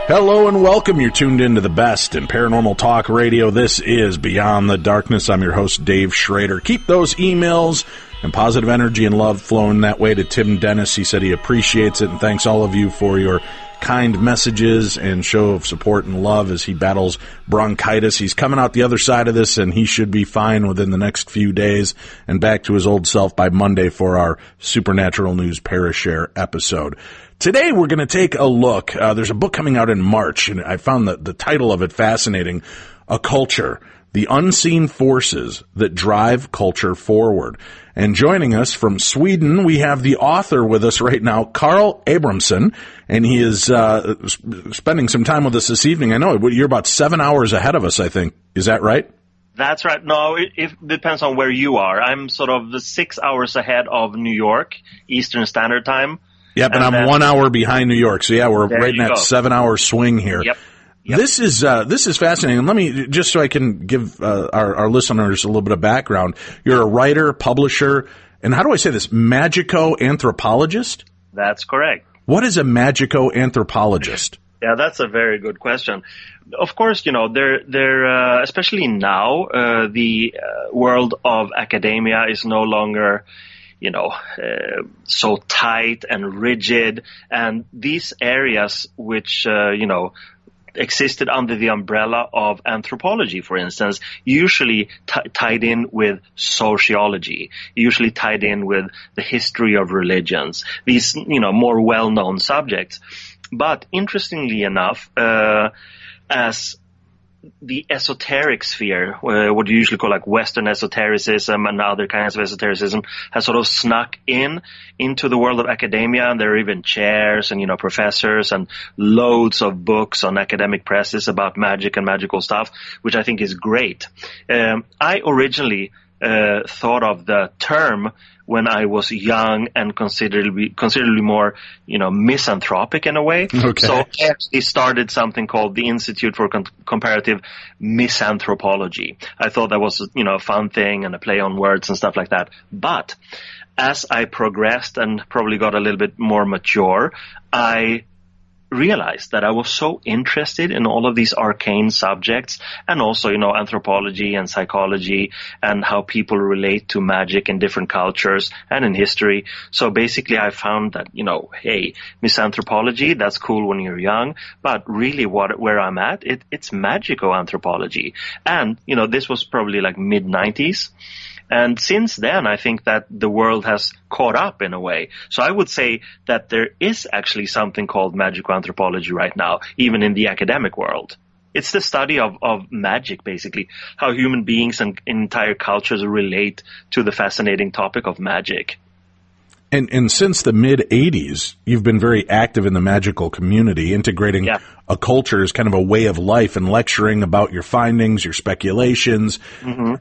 Hello and welcome. You're tuned into the best in paranormal talk radio. This is Beyond the Darkness. I'm your host, Dave Schrader. Keep those emails and positive energy and love flowing that way to Tim Dennis. He said he appreciates it and thanks all of you for your kind messages and show of support and love as he battles bronchitis. He's coming out the other side of this, and he should be fine within the next few days and back to his old self by Monday for our Supernatural News Parashare episode. Today we're going to take a look. There's a book coming out in March, and I found the title of it fascinating, Occulture, The Unseen Forces That Drive Culture Forward. And joining us from Sweden, we have the author with us right now, Carl Abrahamsson, and he is spending some time with us this evening. I know you're about 7 hours ahead of us, I think. Is that right? That's right. No, it depends on where you are. I'm sort of the 6 hours ahead of New York, Eastern Standard Time. Yep, and I'm 1 hour behind New York. So yeah, we're right in that 7 hour swing here. Yep. This is fascinating. And let me, just so I can give our listeners a little bit of background, you're a writer, publisher, and how do I say this, magico-anthropologist? That's correct. What is a magico-anthropologist? Yeah, that's a very good question. Of course, they're especially now, the world of academia is no longer so tight and rigid, and these areas which, existed under the umbrella of anthropology, for instance, usually tied in with sociology, usually tied in with the history of religions, these, more well-known subjects. But interestingly enough, as the esoteric sphere, what you usually call like Western esotericism and other kinds of esotericism, has sort of snuck into the world of academia, and there are even chairs and, professors and loads of books on academic presses about magic and magical stuff, which I think is great. I originally thought of the term when I was young and considerably more, misanthropic in a way. Okay. So I actually started something called the Institute for Comparative Misanthropology. I thought that was, a fun thing and a play on words and stuff like that. But as I progressed and probably got a little bit more mature, I realized that I was so interested in all of these arcane subjects, and also, anthropology and psychology and how people relate to magic in different cultures and in history. So basically I found that, hey, misanthropology, that's cool when you're young, but really where I'm at, it's magico-anthropology. And, this was probably like mid-90s. And since then, I think that the world has caught up in a way. So I would say that there is actually something called magical anthropology right now, even in the academic world. It's the study of magic, basically, how human beings and entire cultures relate to the fascinating topic of magic. And since the mid-'80s, you've been very active in the magical community, integrating occulture as kind of a way of life and lecturing about your findings, your speculations. Mm-hmm.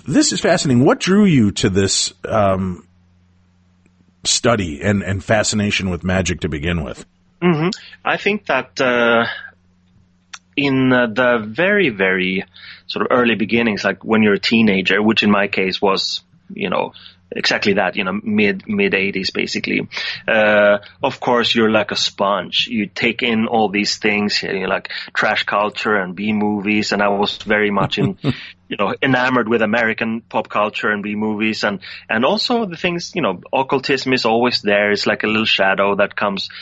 This is fascinating. What drew you to this study and fascination with magic to begin with? Mm-hmm. I think that in the very, very sort of early beginnings, like when you're a teenager, which in my case was, exactly that, mid 80s, basically. Of course, you're like a sponge. You take in all these things, like trash culture and B movies. And I was very much enamored with American pop culture and B movies. And also the things, occultism is always there. It's like a little shadow that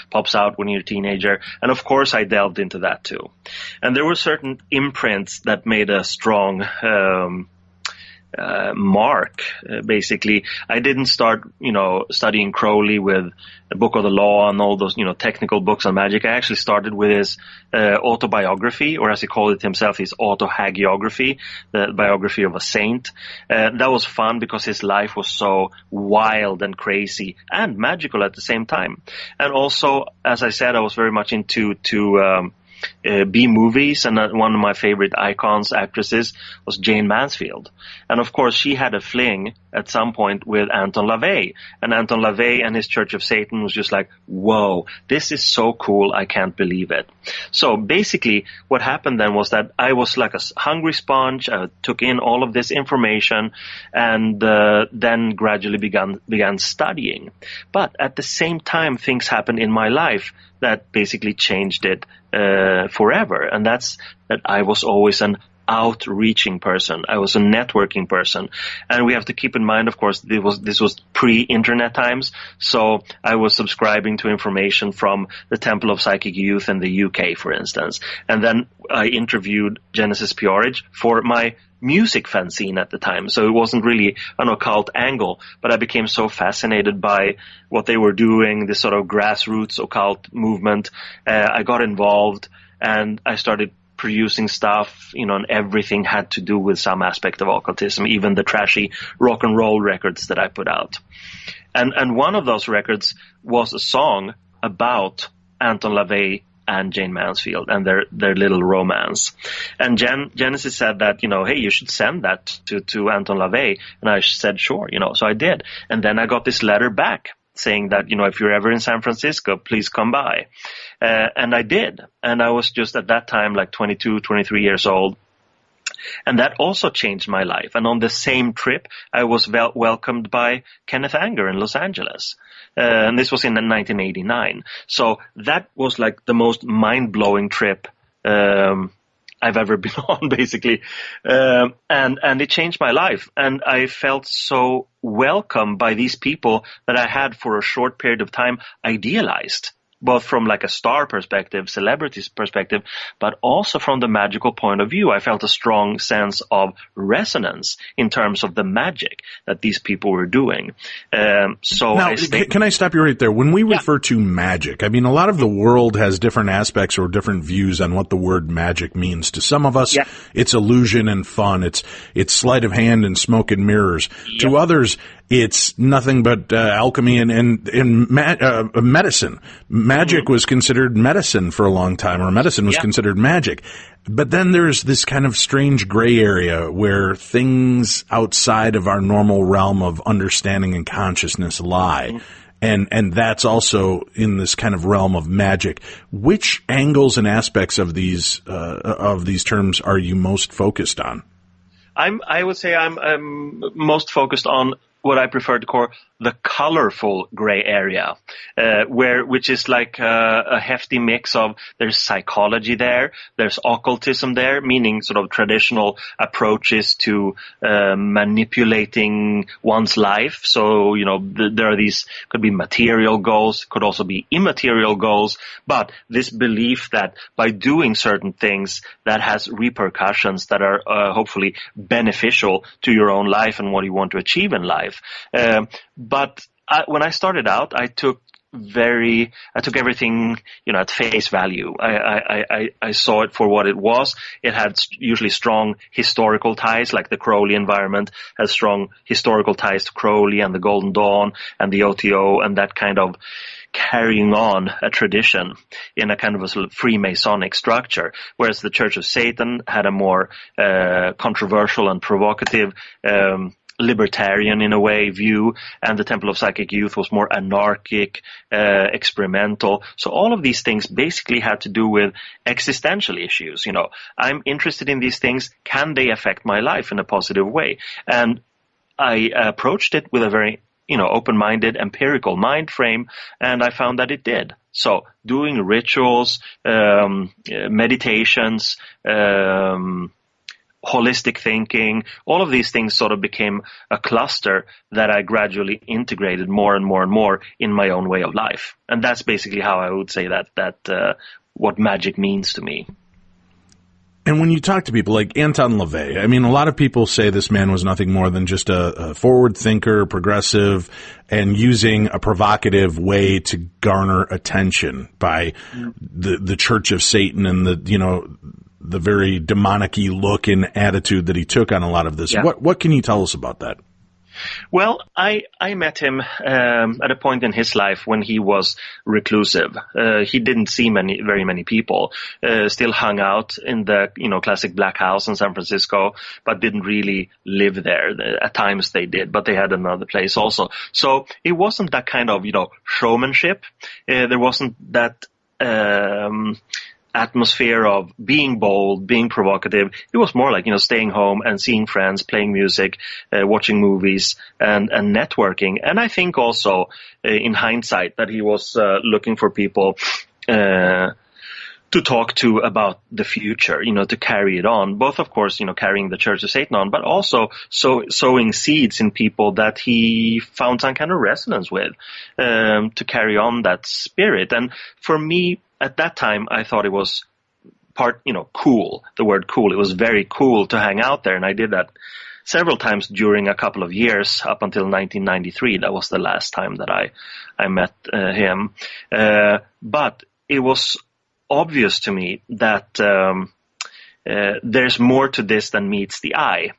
pops out when you're a teenager. And of course, I delved into that too. And there were certain imprints that made a strong, mark, basically. I didn't start, studying Crowley with the Book of the Law and all those, technical books on magic. I actually started with his autobiography, or as he called it himself, his autohagiography, the biography of a saint. That was fun because his life was so wild and crazy and magical at the same time. And also, as I said, I was very much into B movies, and one of my favorite icons, actresses, was Jane Mansfield. And of course, she had a fling at some point with Anton LaVey. And Anton LaVey and his Church of Satan was just like, whoa, this is so cool, I can't believe it. So basically what happened then was that I was like a hungry sponge. I took in all of this information and then gradually began studying. But at the same time, things happened in my life that basically changed it forever. And that's that I was always an outreaching person. I was a networking person. And we have to keep in mind, of course, this was pre-internet times. So I was subscribing to information from the Temple of Psychic Youth in the UK, for instance. And then I interviewed Genesis Peorage for my music fanzine at the time. So it wasn't really an occult angle, but I became so fascinated by what they were doing, this sort of grassroots occult movement. I got involved and I started producing stuff, and everything had to do with some aspect of occultism, even the trashy rock and roll records that I put out. And one of those records was a song about Anton LaVey and Jane Mansfield and their little romance. And Genesis said that, hey, you should send that to Anton LaVey. And I said, sure, so I did. And then I got this letter back saying that, if you're ever in San Francisco, please come by. And I did. And I was just at that time like 22, 23 years old. And that also changed my life. And on the same trip, I was welcomed by Kenneth Anger in Los Angeles. And this was in 1989. So that was like the most mind-blowing trip I've ever been on, basically. And it changed my life. And I felt so welcome by these people that I had for a short period of time idealized, both from like a star perspective, celebrities perspective, but also from the magical point of view. I felt a strong sense of resonance in terms of the magic that these people were doing. So now, can I stop you right there? When we refer to magic, I mean, a lot of the world has different aspects or different views on what the word magic means. To some of us, it's illusion and fun. It's sleight of hand and smoke and mirrors. To others, it's nothing but alchemy and medicine. Magic was considered medicine for a long time, or medicine was considered magic. But then there's this kind of strange gray area where things outside of our normal realm of understanding and consciousness lie. And that's also in this kind of realm of magic. Which angles and aspects of these terms are you most focused on? I would say I'm most focused on what I prefer to call the colorful gray area, which is like a hefty mix of, there's psychology there, there's occultism there, meaning sort of traditional approaches to manipulating one's life. So, there are these, could be material goals, could also be immaterial goals, but this belief that by doing certain things that has repercussions that are hopefully beneficial to your own life and what you want to achieve in life. But when I started out, I took everything, at face value. I saw it for what it was. It had usually strong historical ties, like the Crowley environment has strong historical ties to Crowley and the Golden Dawn and the OTO and that kind of carrying on a tradition in a kind of a sort of Freemasonic structure, whereas the Church of Satan had a more controversial and provocative libertarian in a way view, and the Temple of Psychic Youth was more anarchic, experimental. So all of these things basically had to do with existential issues. I'm interested in these things. Can they affect my life in a positive way? And I approached it with a very, open-minded, empirical mind frame, and I found that it did. So doing rituals, meditations, holistic thinking, all of these things sort of became a cluster that I gradually integrated more and more and more in my own way of life. And that's basically how I would say that what magic means to me. And when you talk to people like Anton LaVey, I mean, a lot of people say this man was nothing more than just a forward thinker, progressive, and using a provocative way to garner attention by the Church of Satan and the very demonic-y look and attitude that he took on a lot of this. What can you tell us about that? Well, I met him at a point in his life when he was reclusive. He didn't see very many people. Still hung out in the classic black house in San Francisco, but didn't really live there. At times they did, but they had another place also. So it wasn't that kind of showmanship. There wasn't that atmosphere of being bold, being provocative. It was more like, staying home and seeing friends, playing music, watching movies and networking. And I think also in hindsight that he was looking for people to talk to about the future, to carry it on. Both, of course, carrying the Church of Satan on, but also sowing seeds in people that he found some kind of resonance with, to carry on that spirit. And for me, at that time, I thought it was cool, the word cool. It was very cool to hang out there. And I did that several times during a couple of years up until 1993. That was the last time that I met him. But it was obvious to me that there's more to this than meets the eye.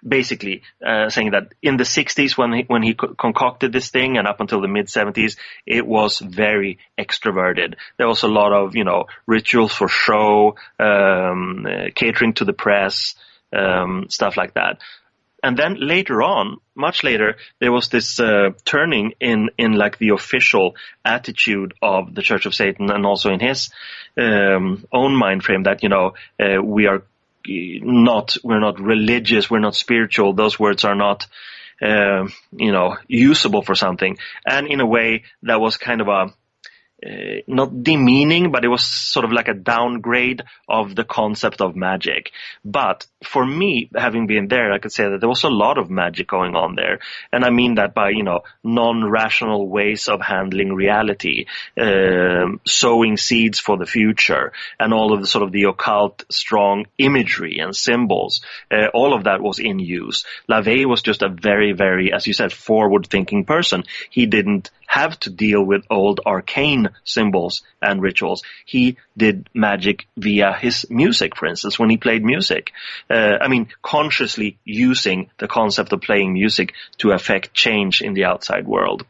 Basically, saying that in the 60s when he concocted this thing and up until the mid 70s, it was very extroverted. There was a lot of, rituals for show, catering to the press, stuff like that. And then later on, much later, there was this turning in like the official attitude of the Church of Satan, and also in his own mind frame that we're not religious, we're not spiritual. Those words are not usable for something. And in a way, that was kind of not demeaning, but it was sort of like a downgrade of the concept of magic. But for me, having been there, I could say that there was a lot of magic going on there. And I mean that by, non-rational ways of handling reality, sowing seeds for the future, and all of the sort of the occult strong imagery and symbols. All of that was in use. LaVey was just a very, very, as you said, forward-thinking person. He didn't have to deal with old arcane symbols and rituals. He did magic via his music, for instance, when he played music. Consciously using the concept of playing music to affect change in the outside world.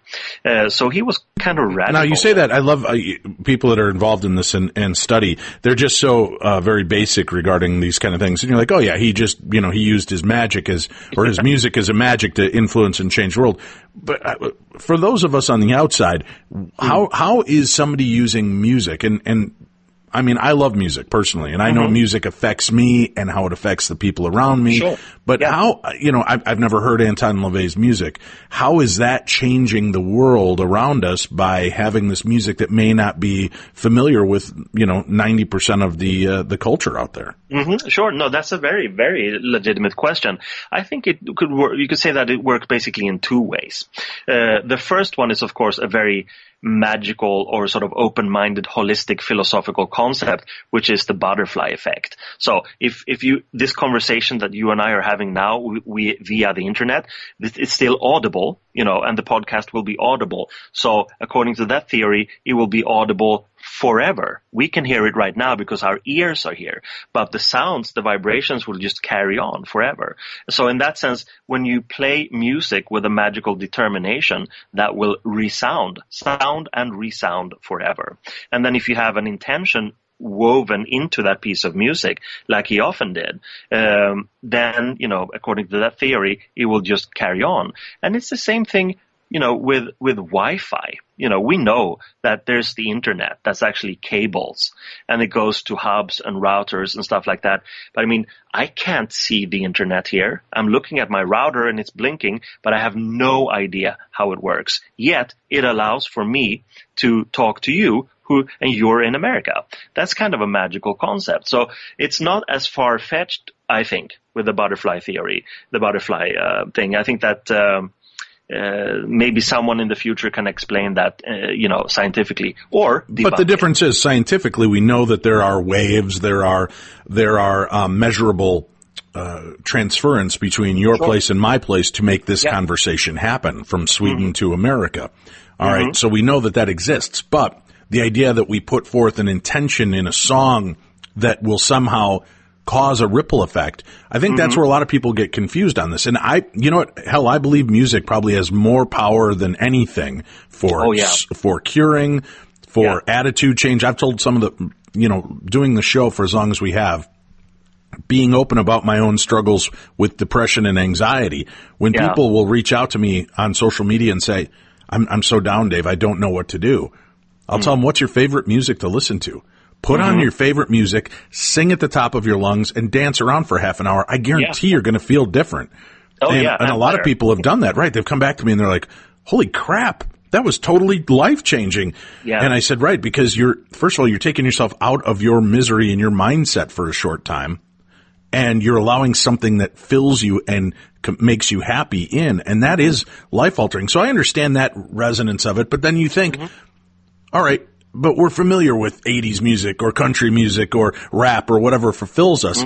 So he was kind of radical. Now, you say that. I love people that are involved in this and study. They're just so very basic regarding these kind of things. And you're like, oh, yeah, he just, he used his magic his music as a magic to influence and change the world. But for those of us on the outside, how is somebody using music? And I mean, I love music personally, and I know music affects me and how it affects the people around me. Sure. But how, I've never heard Anton LaVey's music. How is that changing the world around us by having this music that may not be familiar with, 90% of the culture out there? Mm-hmm. Sure. No, that's a very, very legitimate question. I think it could work. You could say that it works basically in two ways. The first one is, of course, a very magical or sort of open-minded, holistic philosophical concept, which is the butterfly effect. So if this conversation that you and I are having now, we via the internet, it's still audible, and the podcast will be audible. So according to that theory, it will be audible forever. We can hear it right now because our ears are here, but the sounds, the vibrations will just carry on forever. So in that sense, when you play music with a magical determination, that will sound and resound forever. And then if you have an intention woven into that piece of music, like he often did, then, according to that theory, it will just carry on. And it's the same thing, with Wi-Fi. We know that there's the internet that's actually cables, and it goes to hubs and routers and stuff like that. But I can't see the internet here. I'm looking at my router and it's blinking, but I have no idea how it works. Yet it allows for me to talk to you, and you're in America. That's kind of a magical concept. So it's not as far-fetched, I think, with the butterfly theory, the butterfly thing. I think that maybe someone in the future can explain that, scientifically or debunk. But the difference is, scientifically, we know that there are waves, there are measurable transference between your place and my place to make this conversation happen from Sweden to America. All right, so we know that exists, but the idea that we put forth an intention in a song that will somehow cause a ripple effect. I think that's where a lot of people get confused on this. And you know what? Hell, I believe music probably has more power than anything for curing, for attitude change. I've told some of the, doing the show for as long as we have, being open about my own struggles with depression and anxiety. When people will reach out to me on social media and say, I'm so down, Dave, I don't know what to do. I'll tell them, what's your favorite music to listen to? Put on your favorite music, sing at the top of your lungs, and dance around for half an hour. I guarantee you're going to feel different. And a lot of people have done that, right? They've come back to me and they're like, holy crap, that was totally life-changing. Yeah. And I said, right, because first of all, you're taking yourself out of your misery and your mindset for a short time, and you're allowing something that fills you and makes you happy in, and that is life-altering. So I understand that resonance of it, but then you think, all right, but we're familiar with 80s music or country music or rap or whatever fulfills us.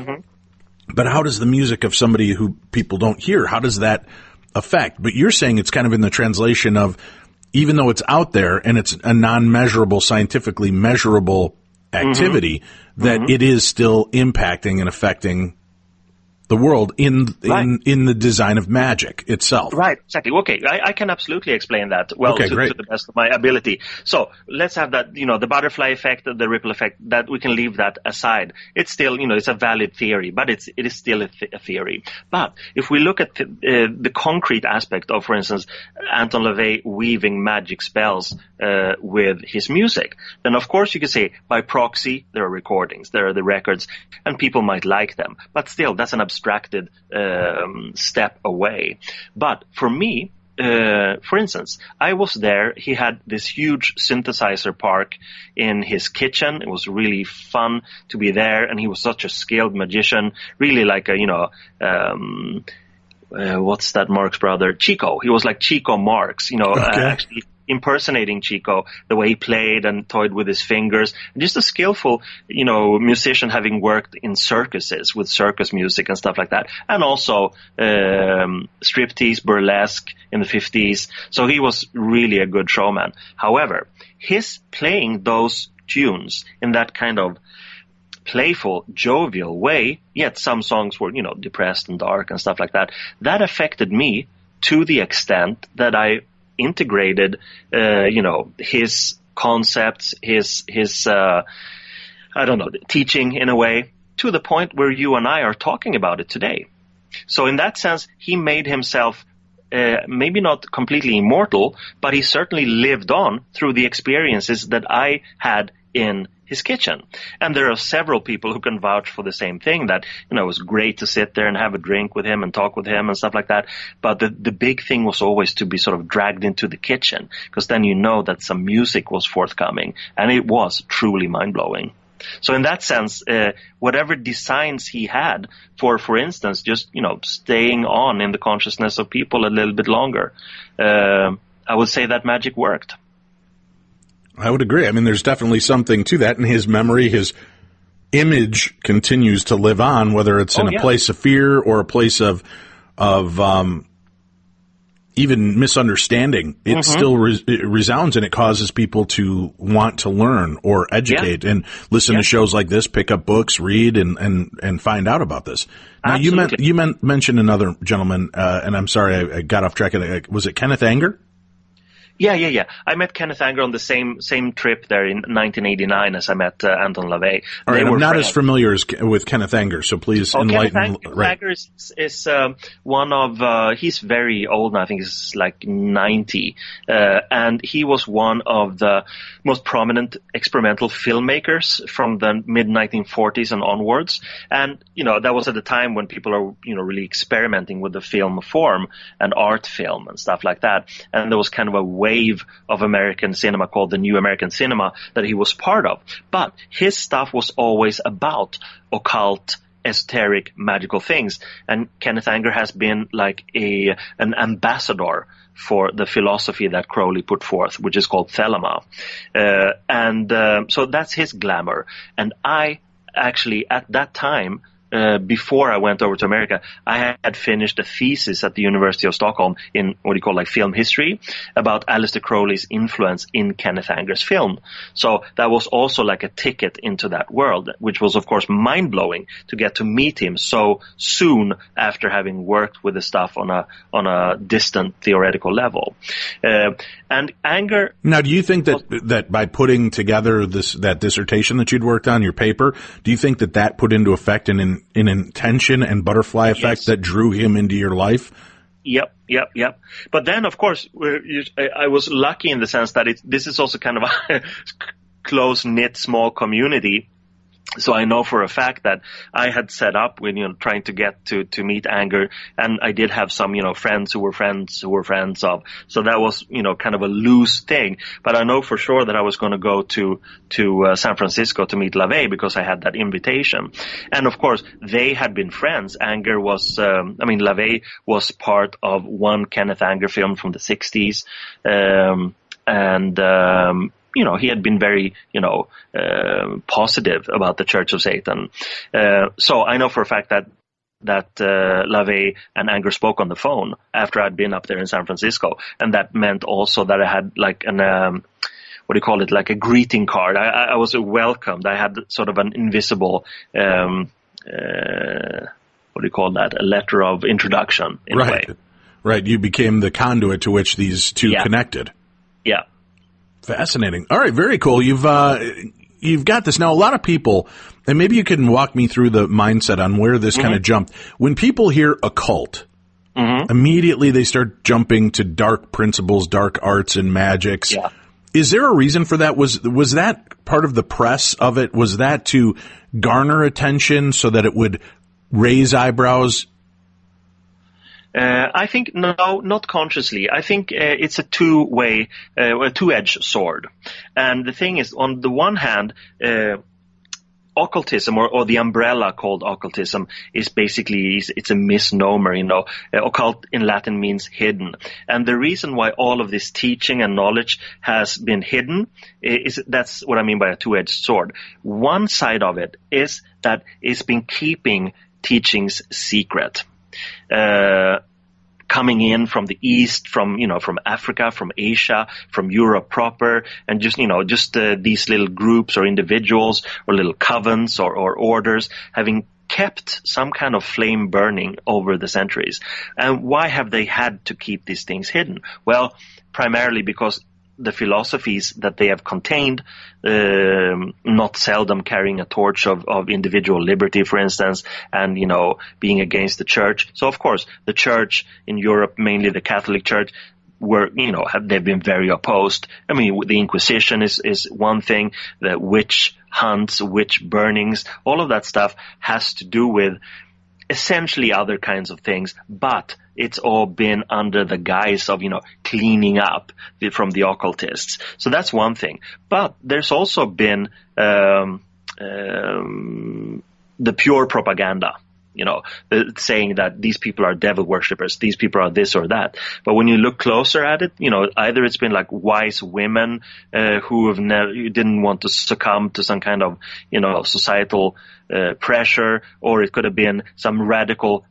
But how does the music of somebody who people don't hear, how does that affect? But you're saying it's kind of in the translation of, even though it's out there and it's a non-measurable, scientifically measurable activity, that it is still impacting and affecting the world in the design of magic itself. Right, exactly. Okay, I can absolutely explain that to the best of my ability. So let's have that, the butterfly effect, the ripple effect, that we can leave that aside. It's still, it's a valid theory, but it is still a theory. But if we look at the concrete aspect of, for instance, Anton LaVey weaving magic spells with his music, then of course you could say by proxy there are recordings, there are the records, and people might like them. But still, that's an abstracted step away. But for me, for instance, I was there. He had this huge synthesizer park in his kitchen. It was really fun to be there, and he was such a skilled magician, really like a, what's that Marx brother? Chico. He was like Chico Marx, actually impersonating Chico, the way he played and toyed with his fingers. Just a skillful, musician, having worked in circuses with circus music and stuff like that. And also striptease, burlesque in the 50s. So he was really a good showman. However, his playing those tunes in that kind of playful, jovial way, yet some songs were, depressed and dark and stuff like that, that affected me to the extent that I integrated, his concepts, his teaching in a way, to the point where you and I are talking about it today. So in that sense, he made himself maybe not completely immortal, but he certainly lived on through the experiences that I had in his kitchen. And there are several people who can vouch for the same thing, that, it was great to sit there and have a drink with him and talk with him and stuff like that. But the big thing was always to be sort of dragged into the kitchen, because then that some music was forthcoming, and it was truly mind-blowing. So in that sense, whatever designs he had for instance, just, staying on in the consciousness of people a little bit longer, I would say that magic worked. I would agree. I mean, there's definitely something to that, and his memory, his image continues to live on, whether it's in a place of fear or a place of even misunderstanding. It still resounds, and it causes people to want to learn or educate and listen to shows like this, pick up books, read, and find out about this. Now, you mentioned another gentleman, and I'm sorry I got off track. Was it Kenneth Anger? Yeah. I met Kenneth Anger on the same trip there in 1989 as I met Anton LaVey. All right, I'm not as familiar with Kenneth Anger, so please enlighten. Kenneth Anger is one of, he's very old now, I think he's like 90, and he was one of the most prominent experimental filmmakers from the mid-1940s and onwards. And, that was at the time when people are, really experimenting with the film form and art film and stuff like that. And there was kind of a wave of American cinema called the New American Cinema that he was part of. But his stuff was always about occult, esoteric, magical things. And Kenneth Anger has been like an ambassador for the philosophy that Crowley put forth, which is called Thelema. So that's his glamour. And I actually, at that time, before I went over to America, I had finished a thesis at the University of Stockholm in what you call like film history about Aleister Crowley's influence in Kenneth Anger's film. So that was also like a ticket into that world, which was of course mind-blowing to get to meet him so soon after having worked with the stuff on a distant theoretical level. And Anger. Now, do you think that by putting together that dissertation that you'd worked on, your paper, do you think that put into effect an intention and butterfly effect that drew him into your life? Yep. But then, of course, I was lucky in the sense that this is also kind of a close-knit, small community. So I know for a fact that I had set up with, trying to get to meet Anger, and I did have some, friends who were friends of. So that was, kind of a loose thing. But I know for sure that I was going to go to San Francisco to meet LaVey because I had that invitation. And of course, they had been friends. Anger was, LaVey was part of one Kenneth Anger film from the 60s. He had been very, positive about the Church of Satan. So I know for a fact that LaVey and Anger spoke on the phone after I'd been up there in San Francisco. And that meant also that I had like like a greeting card. I was welcomed. I had sort of an invisible, a letter of introduction in a way. Right. You became the conduit to which these two connected. Yeah. Fascinating. All right, very cool. You've got this now. A lot of people, and maybe you can walk me through the mindset on where this kind of jumped. When people hear occult, immediately they start jumping to dark principles, dark arts, and magics. Yeah. Is there a reason for that? Was that part of the press of it? Was that to garner attention so that it would raise eyebrows? I think no, not consciously. I think it's a two-edged sword. And the thing is, on the one hand, occultism or the umbrella called occultism is basically, it's a misnomer, Occult in Latin means hidden. And the reason why all of this teaching and knowledge has been hidden that's what I mean by a two-edged sword. One side of it is that it's been keeping teachings secret. Coming in from the East, from Africa, from Asia, from Europe proper, and just these little groups or individuals or little covens or orders having kept some kind of flame burning over the centuries. And why have they had to keep these things hidden? Well, primarily because the philosophies that they have contained, not seldom carrying a torch of individual liberty, for instance, and, being against the church. So, of course, the church in Europe, mainly the Catholic Church, they've been very opposed. I mean, the Inquisition is one thing, the witch hunts, witch burnings, all of that stuff has to do with essentially other kinds of things, but it's all been under the guise of, cleaning up from the occultists. So that's one thing. But there's also been the pure propaganda, saying that these people are devil worshippers, these people are this or that. But when you look closer at it, either it's been like wise women who didn't want to succumb to some kind of, societal pressure, or it could have been some radical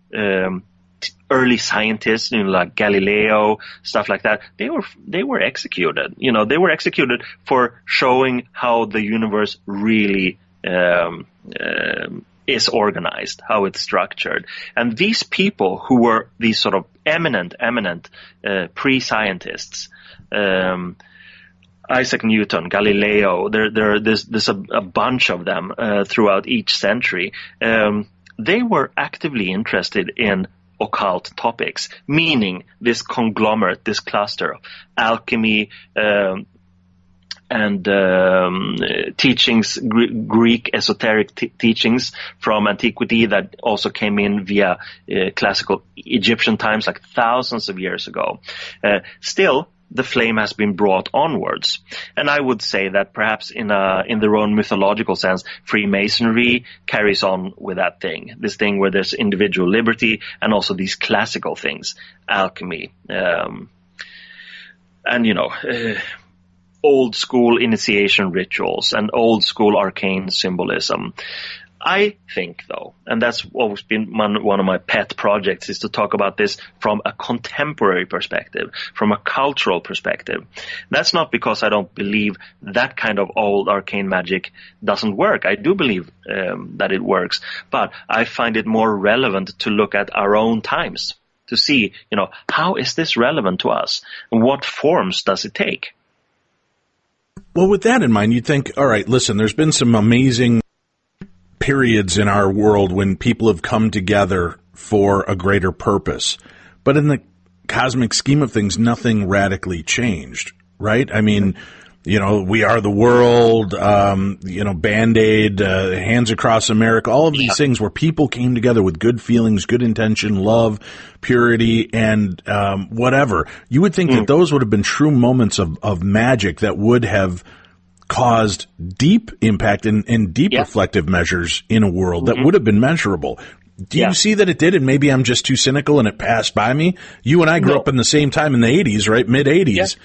early scientists, like Galileo, stuff like that. They were executed. They were executed for showing how the universe really is organized, how it's structured. And these people who were these sort of eminent pre-scientists, Isaac Newton, Galileo, there's a bunch of them throughout each century. They were actively interested in occult topics, meaning this conglomerate, this cluster of alchemy, and teachings, Greek esoteric teachings from antiquity that also came in via classical Egyptian times, like thousands of years ago. Still, the flame has been brought onwards. And I would say that perhaps in their own mythological sense, Freemasonry carries on with that thing, this thing where there's individual liberty and also these classical things, alchemy, old school initiation rituals and old school arcane symbolism. I think, though, and that's always been one of my pet projects, is to talk about this from a contemporary perspective, from a cultural perspective. That's not because I don't believe that kind of old arcane magic doesn't work. I do believe that it works, but I find it more relevant to look at our own times, to see, how is this relevant to us? And what forms does it take? Well, with that in mind, you'd think, all right, listen, there's been some amazing periods in our world when people have come together for a greater purpose. But in the cosmic scheme of things, nothing radically changed, right? I mean, We Are the World, Band-Aid, Hands Across America, all of these things where people came together with good feelings, good intention, love, purity, and whatever. You would think that those would have been true moments of magic that would have caused deep impact and deep reflective measures in a world that would have been measurable. Do you see that it did? And maybe I'm just too cynical and it passed by me. You and I grew up in the same time in the 80s, right? Mid-80s.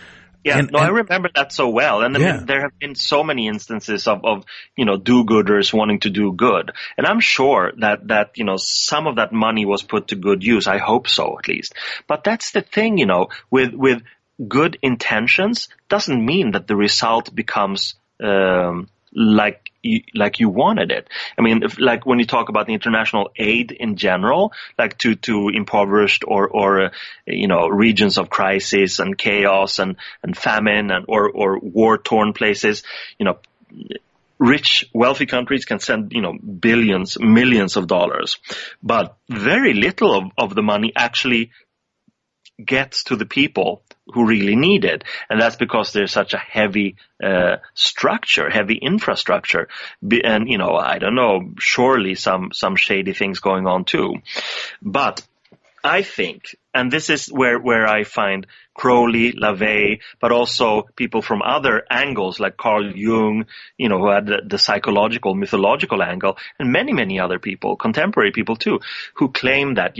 Yeah, I remember that so well. And I mean, there have been so many instances of do-gooders wanting to do good. And I'm sure that some of that money was put to good use. I hope so, at least. But that's the thing, with good intentions doesn't mean that the result becomes like you wanted it. I mean, like when you talk about the international aid in general, like to impoverished or regions of crisis and chaos and famine or war-torn places, rich, wealthy countries can send, billions, millions of dollars, but very little of the money actually gets to the people who really need it. And that's because there's such a heavy structure, heavy infrastructure. And, I don't know, surely some shady things going on too. But I think, and this is where I find Crowley, LaVey, but also people from other angles like Carl Jung, who had the psychological, mythological angle, and many, many other people, contemporary people too, who claim that,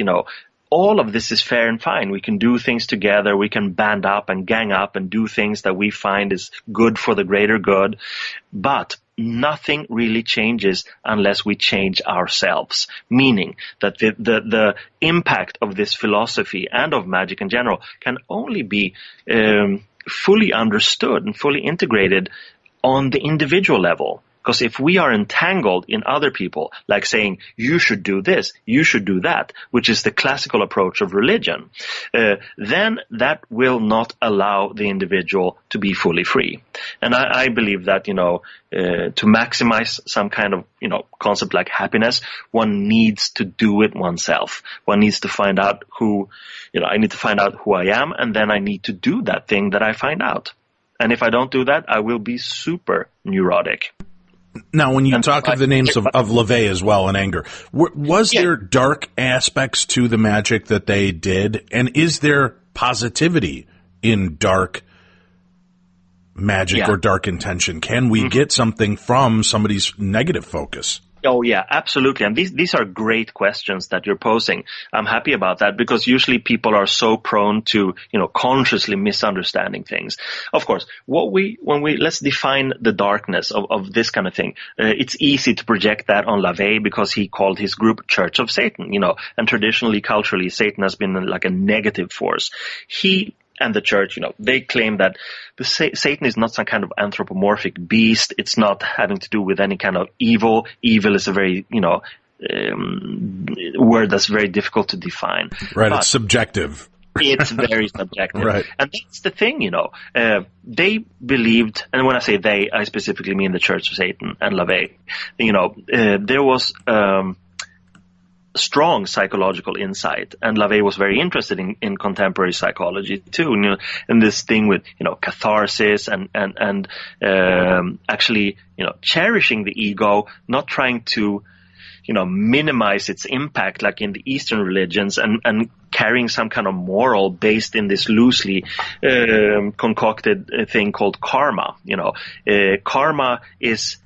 all of this is fair and fine. We can do things together. We can band up and gang up and do things that we find is good for the greater good. But nothing really changes unless we change ourselves, meaning that the impact of this philosophy and of magic in general can only be fully understood and fully integrated on the individual level. Because if we are entangled in other people, like saying, you should do this, you should do that, which is the classical approach of religion, then that will not allow the individual to be fully free. And I believe that, to maximize some kind of, concept like happiness, one needs to do it oneself. One needs to find out I need to find out who I am, and then I need to do that thing that I find out. And if I don't do that, I will be super neurotic. Now, when you talk of the names of LaVey as well and Anger, was there dark aspects to the magic that they did? And is there positivity in dark magic or dark intention? Can we get something from somebody's negative focus? Oh, yeah, absolutely. And these are great questions that you're posing. I'm happy about that because usually people are so prone to, consciously misunderstanding things. Of course, let's define the darkness of this kind of thing. It's easy to project that on LaVey because he called his group Church of Satan, and traditionally, culturally, Satan has been like a negative force. He and the church, they claim that Satan is not some kind of anthropomorphic beast. It's not having to do with any kind of evil. Evil is a very, word that's very difficult to define. Right, but it's subjective. It's very subjective. Right. And that's the thing, they believed, and when I say they, I specifically mean the Church of Satan and LaVey, there was strong psychological insight, and LaVey was very interested in contemporary psychology too, and this thing with catharsis and actually cherishing the ego, not trying to minimize its impact like in the Eastern religions, and carrying some kind of moral based in this loosely concocted thing called karma. Karma is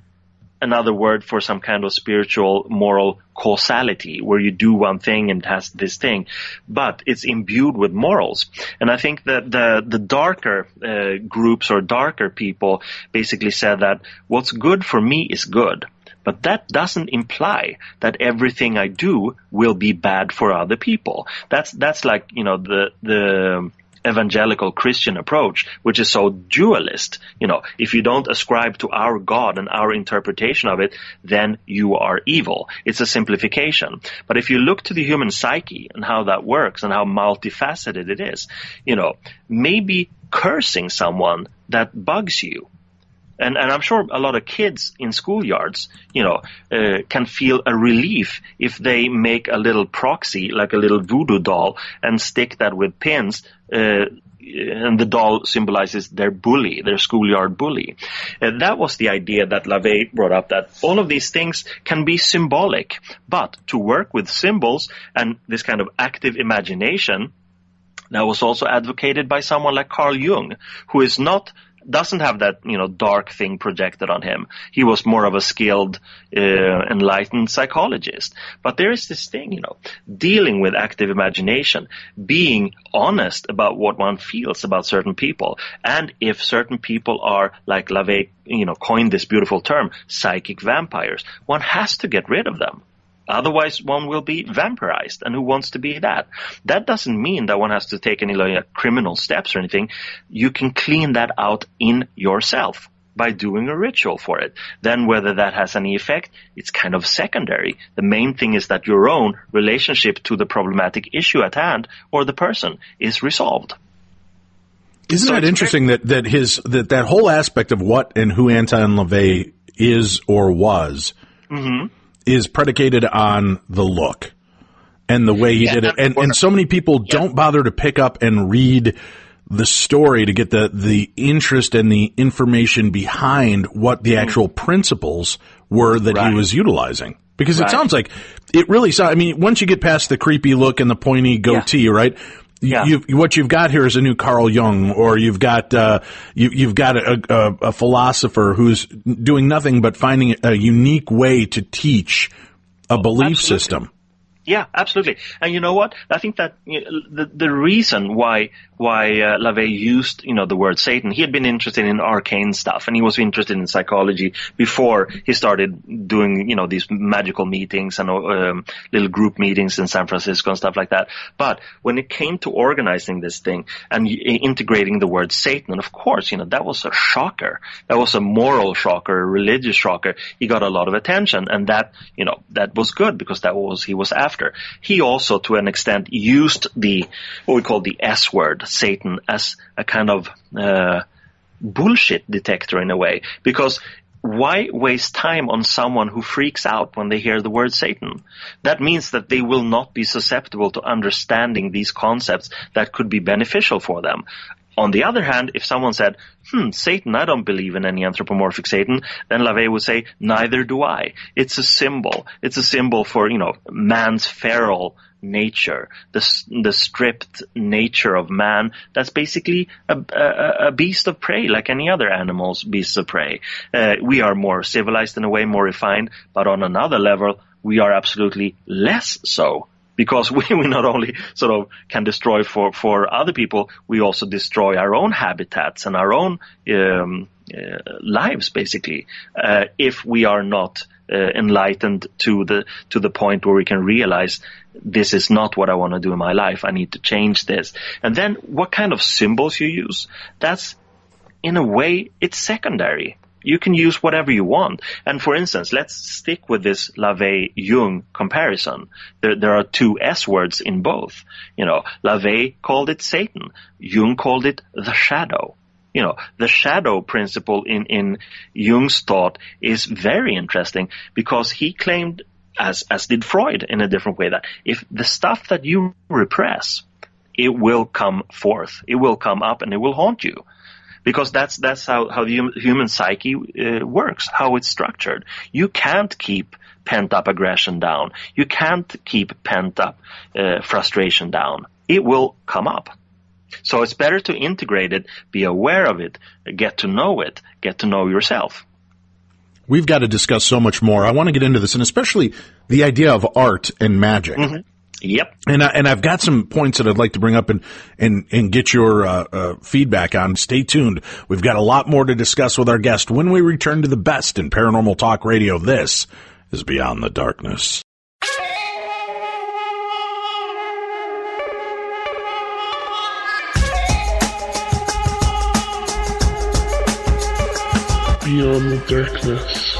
another word for some kind of spiritual moral causality where you do one thing and it has this thing, but it's imbued with morals. And I think that the darker groups or darker people basically said that what's good for me is good, But that doesn't imply that everything I do will be bad for other people. That's like, the evangelical Christian approach, which is so dualist. If you don't ascribe to our God and our interpretation of it, then you are evil. It's a simplification. But if you look to the human psyche and how that works and how multifaceted it is, maybe cursing someone that bugs you. And I'm sure a lot of kids in schoolyards, can feel a relief if they make a little proxy, like a little voodoo doll, and stick that with pins, and the doll symbolizes their bully, their schoolyard bully. That was the idea that LaVey brought up, that all of these things can be symbolic, but to work with symbols and this kind of active imagination, that was also advocated by someone like Carl Jung, who doesn't have that, dark thing projected on him. He was more of a skilled, enlightened psychologist. But there is this thing, dealing with active imagination, being honest about what one feels about certain people. And if certain people are, like LaVey, coined this beautiful term, psychic vampires, one has to get rid of them. Otherwise, one will be vampirized, and who wants to be that? That doesn't mean that one has to take any criminal steps or anything. You can clean that out in yourself by doing a ritual for it. Then whether that has any effect, it's kind of secondary. The main thing is that your own relationship to the problematic issue at hand or the person is resolved. Isn't that interesting that whole aspect of what and who Anton LaVey is or was is predicated on the look and the way he did it. And so many people don't bother to pick up and read the story to get the interest and the information behind what the actual principles were that he was utilizing. Because it sounds like it really once you get past the creepy look and the pointy goatee, right? What you've got here is a new Carl Jung, or you've got a philosopher who's doing nothing but finding a unique way to teach a belief system. Yeah, absolutely. And you know what? I think that the reason why LaVey used, the word Satan, he had been interested in arcane stuff, and he was interested in psychology before he started doing, these magical meetings and little group meetings in San Francisco and stuff like that. But when it came to organizing this thing and integrating the word Satan, and of course, that was a shocker. That was a moral shocker, a religious shocker. He got a lot of attention, and that was good, because that was he was after. He also, to an extent, used what we call the S word, Satan, as a kind of bullshit detector in a way. Because why waste time on someone who freaks out when they hear the word Satan? That means that they will not be susceptible to understanding these concepts that could be beneficial for them. On the other hand, if someone said, Satan, I don't believe in any anthropomorphic Satan, then LaVey would say, neither do I. It's a symbol. It's a symbol for, man's feral nature, the stripped nature of man. That's basically a beast of prey, like any other animal's beasts of prey. We are more civilized in a way, more refined, but on another level, we are absolutely less so. Because we not only sort of can destroy for other people, we also destroy our own habitats and our own lives, basically, if we are not enlightened to the point where we can realize this is not what I want to do in my life. I need to change this. And then what kind of symbols you use, that's, in a way, it's secondary. You can use whatever you want. And for instance, let's stick with this LaVey-Jung comparison. There are two S words in both. LaVey called it Satan. Jung called it the shadow. The shadow principle in Jung's thought is very interesting, because he claimed, as did Freud in a different way, that if the stuff that you repress, it will come forth. It will come up and it will haunt you. Because that's how the human psyche works, how it's structured. You can't keep pent-up aggression down. You can't keep pent-up frustration down. It will come up. So it's better to integrate it, be aware of it, get to know yourself. We've got to discuss so much more. I want to get into this, and especially the idea of art and magic. Mm-hmm. Yep. And I've got some points that I'd like to bring up and get your feedback on. Stay tuned. We've got a lot more to discuss with our guest when we return to the best in paranormal talk radio. This is Beyond the Darkness. Beyond the Darkness.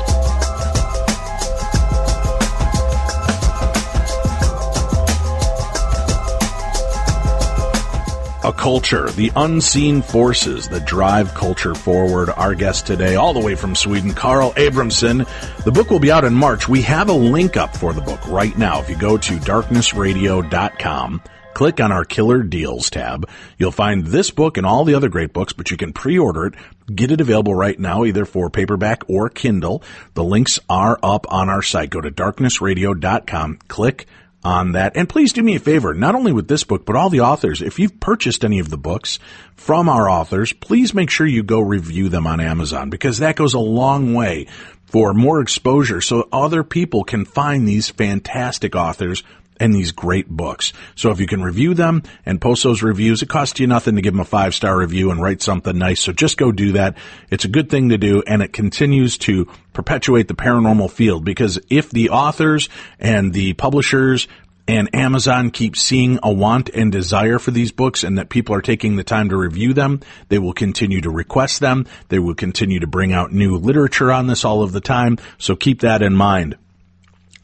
Occulture, the unseen forces that drive culture forward. Our guest today, all the way from Sweden, Carl Abrahamsson. The book will be out in March. We have a link up for the book right now. If you go to darknessradio.com, click on our Killer Deals tab, you'll find this book and all the other great books, but you can pre-order it, get it available right now, either for paperback or Kindle. The links are up on our site. Go to darknessradio.com, click on that. And please do me a favor, not only with this book, but all the authors. If you've purchased any of the books from our authors, please make sure you go review them on Amazon, because that goes a long way for more exposure so other people can find these fantastic authors and these great books. So if you can review them and post those reviews, it costs you nothing to give them a 5-star review and write something nice. So just go do that. It's a good thing to do, and it continues to perpetuate the paranormal field, because if the authors and the publishers and Amazon keep seeing a want and desire for these books, and that people are taking the time to review them, they will continue to request them. They will continue to bring out new literature on this all of the time. So keep that in mind.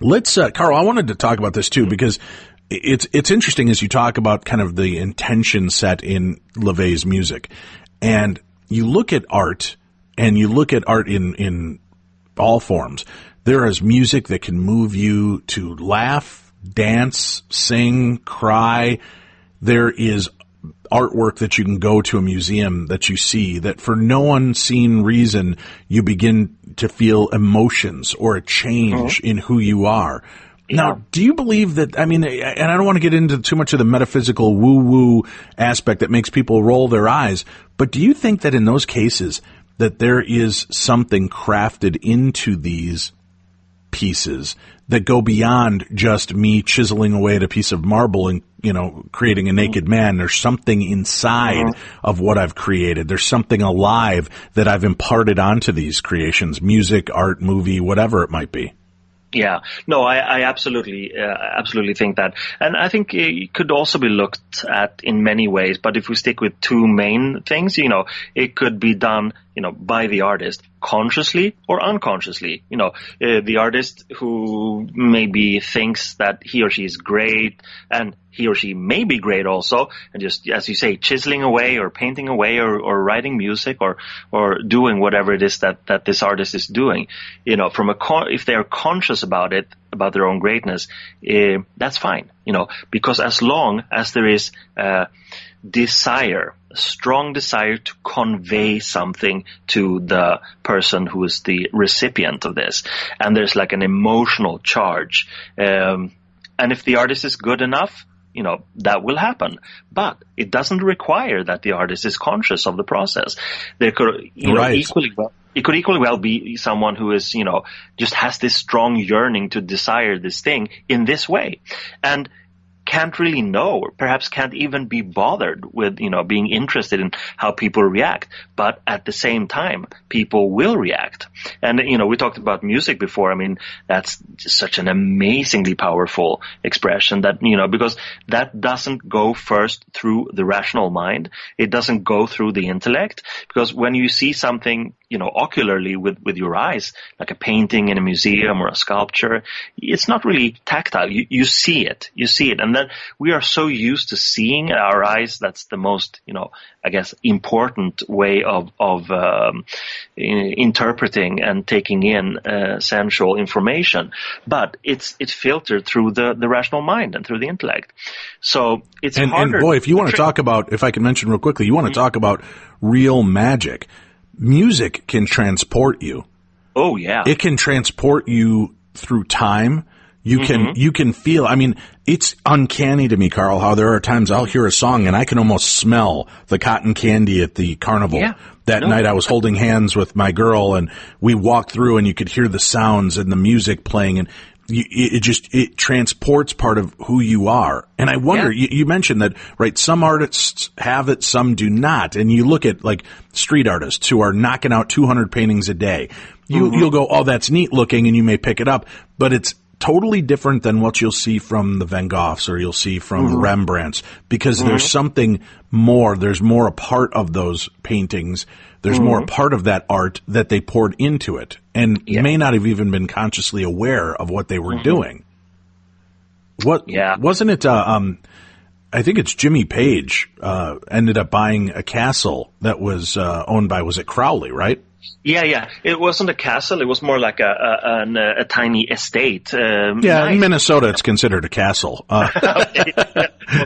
Let's, Carl, I wanted to talk about this too, because it's interesting as you talk about kind of the intention set in LaVey's music. And you look at art, and you look at art in all forms. There is music that can move you to laugh, dance, sing, cry. There is artwork that you can go to a museum that you see that for no unseen reason you begin to feel emotions or a change in who you are. Yeah. Now, do you believe that, I mean, and I don't want to get into too much of the metaphysical woo-woo aspect that makes people roll their eyes, but do you think that in those cases that there is something crafted into these pieces that go beyond just me chiseling away at a piece of marble and, you know, creating a naked man? There's something inside of what I've created. There's something alive that I've imparted onto these creations, music, art, movie, whatever it might be. Yeah, no, I absolutely think that. And I think it could also be looked at in many ways, but if we stick with two main things, you know, it could be done, you know, by the artist consciously or unconsciously. You know, the artist who maybe thinks that he or she is great, and he or she may be great also, and just, as you say, chiseling away or painting away or writing music or doing whatever it is that this artist is doing. You know, if they're conscious about it, about their own greatness, that's fine, you know, because as long as there is desire, a strong desire to convey something to the person who is the recipient of this, and there's like an emotional charge, and if the artist is good enough, you know, that will happen. But it doesn't require that the artist is conscious of the process. There could, you know, it could equally well be someone who is, you know, just has this strong yearning to desire this thing in this way, and can't really know, or perhaps can't even be bothered with, you know, being interested in how people react. But at the same time, people will react. And, you know, we talked about music before. I mean, that's just such an amazingly powerful expression that, you know, because that doesn't go first through the rational mind. It doesn't go through the intellect, because when you see something, you know, ocularly with your eyes, like a painting in a museum or a sculpture, it's not really tactile. You see it. And then we are so used to seeing our eyes. That's the most, you know, I guess, important way of interpreting and taking in sensual information. But it's filtered through the rational mind and through the intellect. So it's harder. And boy, if you want to talk about, if I can mention real quickly, you want to talk about real magic. Music can transport you. Oh, yeah. It can transport you through time. You can feel, I mean, it's uncanny to me, Carl, how there are times I'll hear a song and I can almost smell the cotton candy at the carnival. Yeah. That night I was holding hands with my girl and we walked through and you could hear the sounds and the music playing, and it transports part of who you are. And I wonder, you mentioned that, right, some artists have it, some do not. And you look at like street artists who are knocking out 200 paintings a day. You'll go, oh, that's neat looking, and you may pick it up, but it's totally different than what you'll see from the Van Goghs or you'll see from the Rembrandts, because there's something more. There's more a part of those paintings. There's more a part of that art that they poured into it, and may not have even been consciously aware of what they were doing. Wasn't it? I think it's Jimmy Page ended up buying a castle that was owned by, was it Crowley, right? Yeah. It wasn't a castle. It was more like a tiny estate. In Minnesota, it's considered a castle. Okay,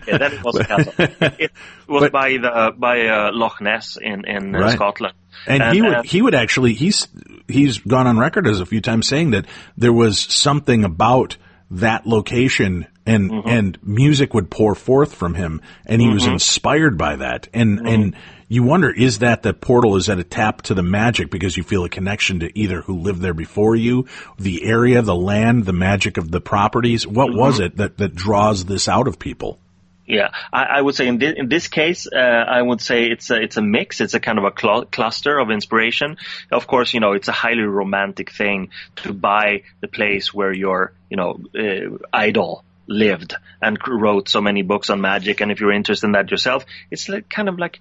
then it was a castle. It was by Loch Ness in Scotland. And he would actually, he's gone on record as a few times saying that there was something about that location and music would pour forth from him, and he was inspired by that. And you wonder, is that the portal? Is that a tap to the magic because you feel a connection to either who lived there before you, the area, the land, the magic of the properties? What was it that draws this out of people? Yeah, I would say in this case, I would say it's a mix. It's a kind of a cluster of inspiration. Of course, it's a highly romantic thing to buy the place where your, idol lived and wrote so many books on magic. And if you're interested in that yourself, it's kind of like,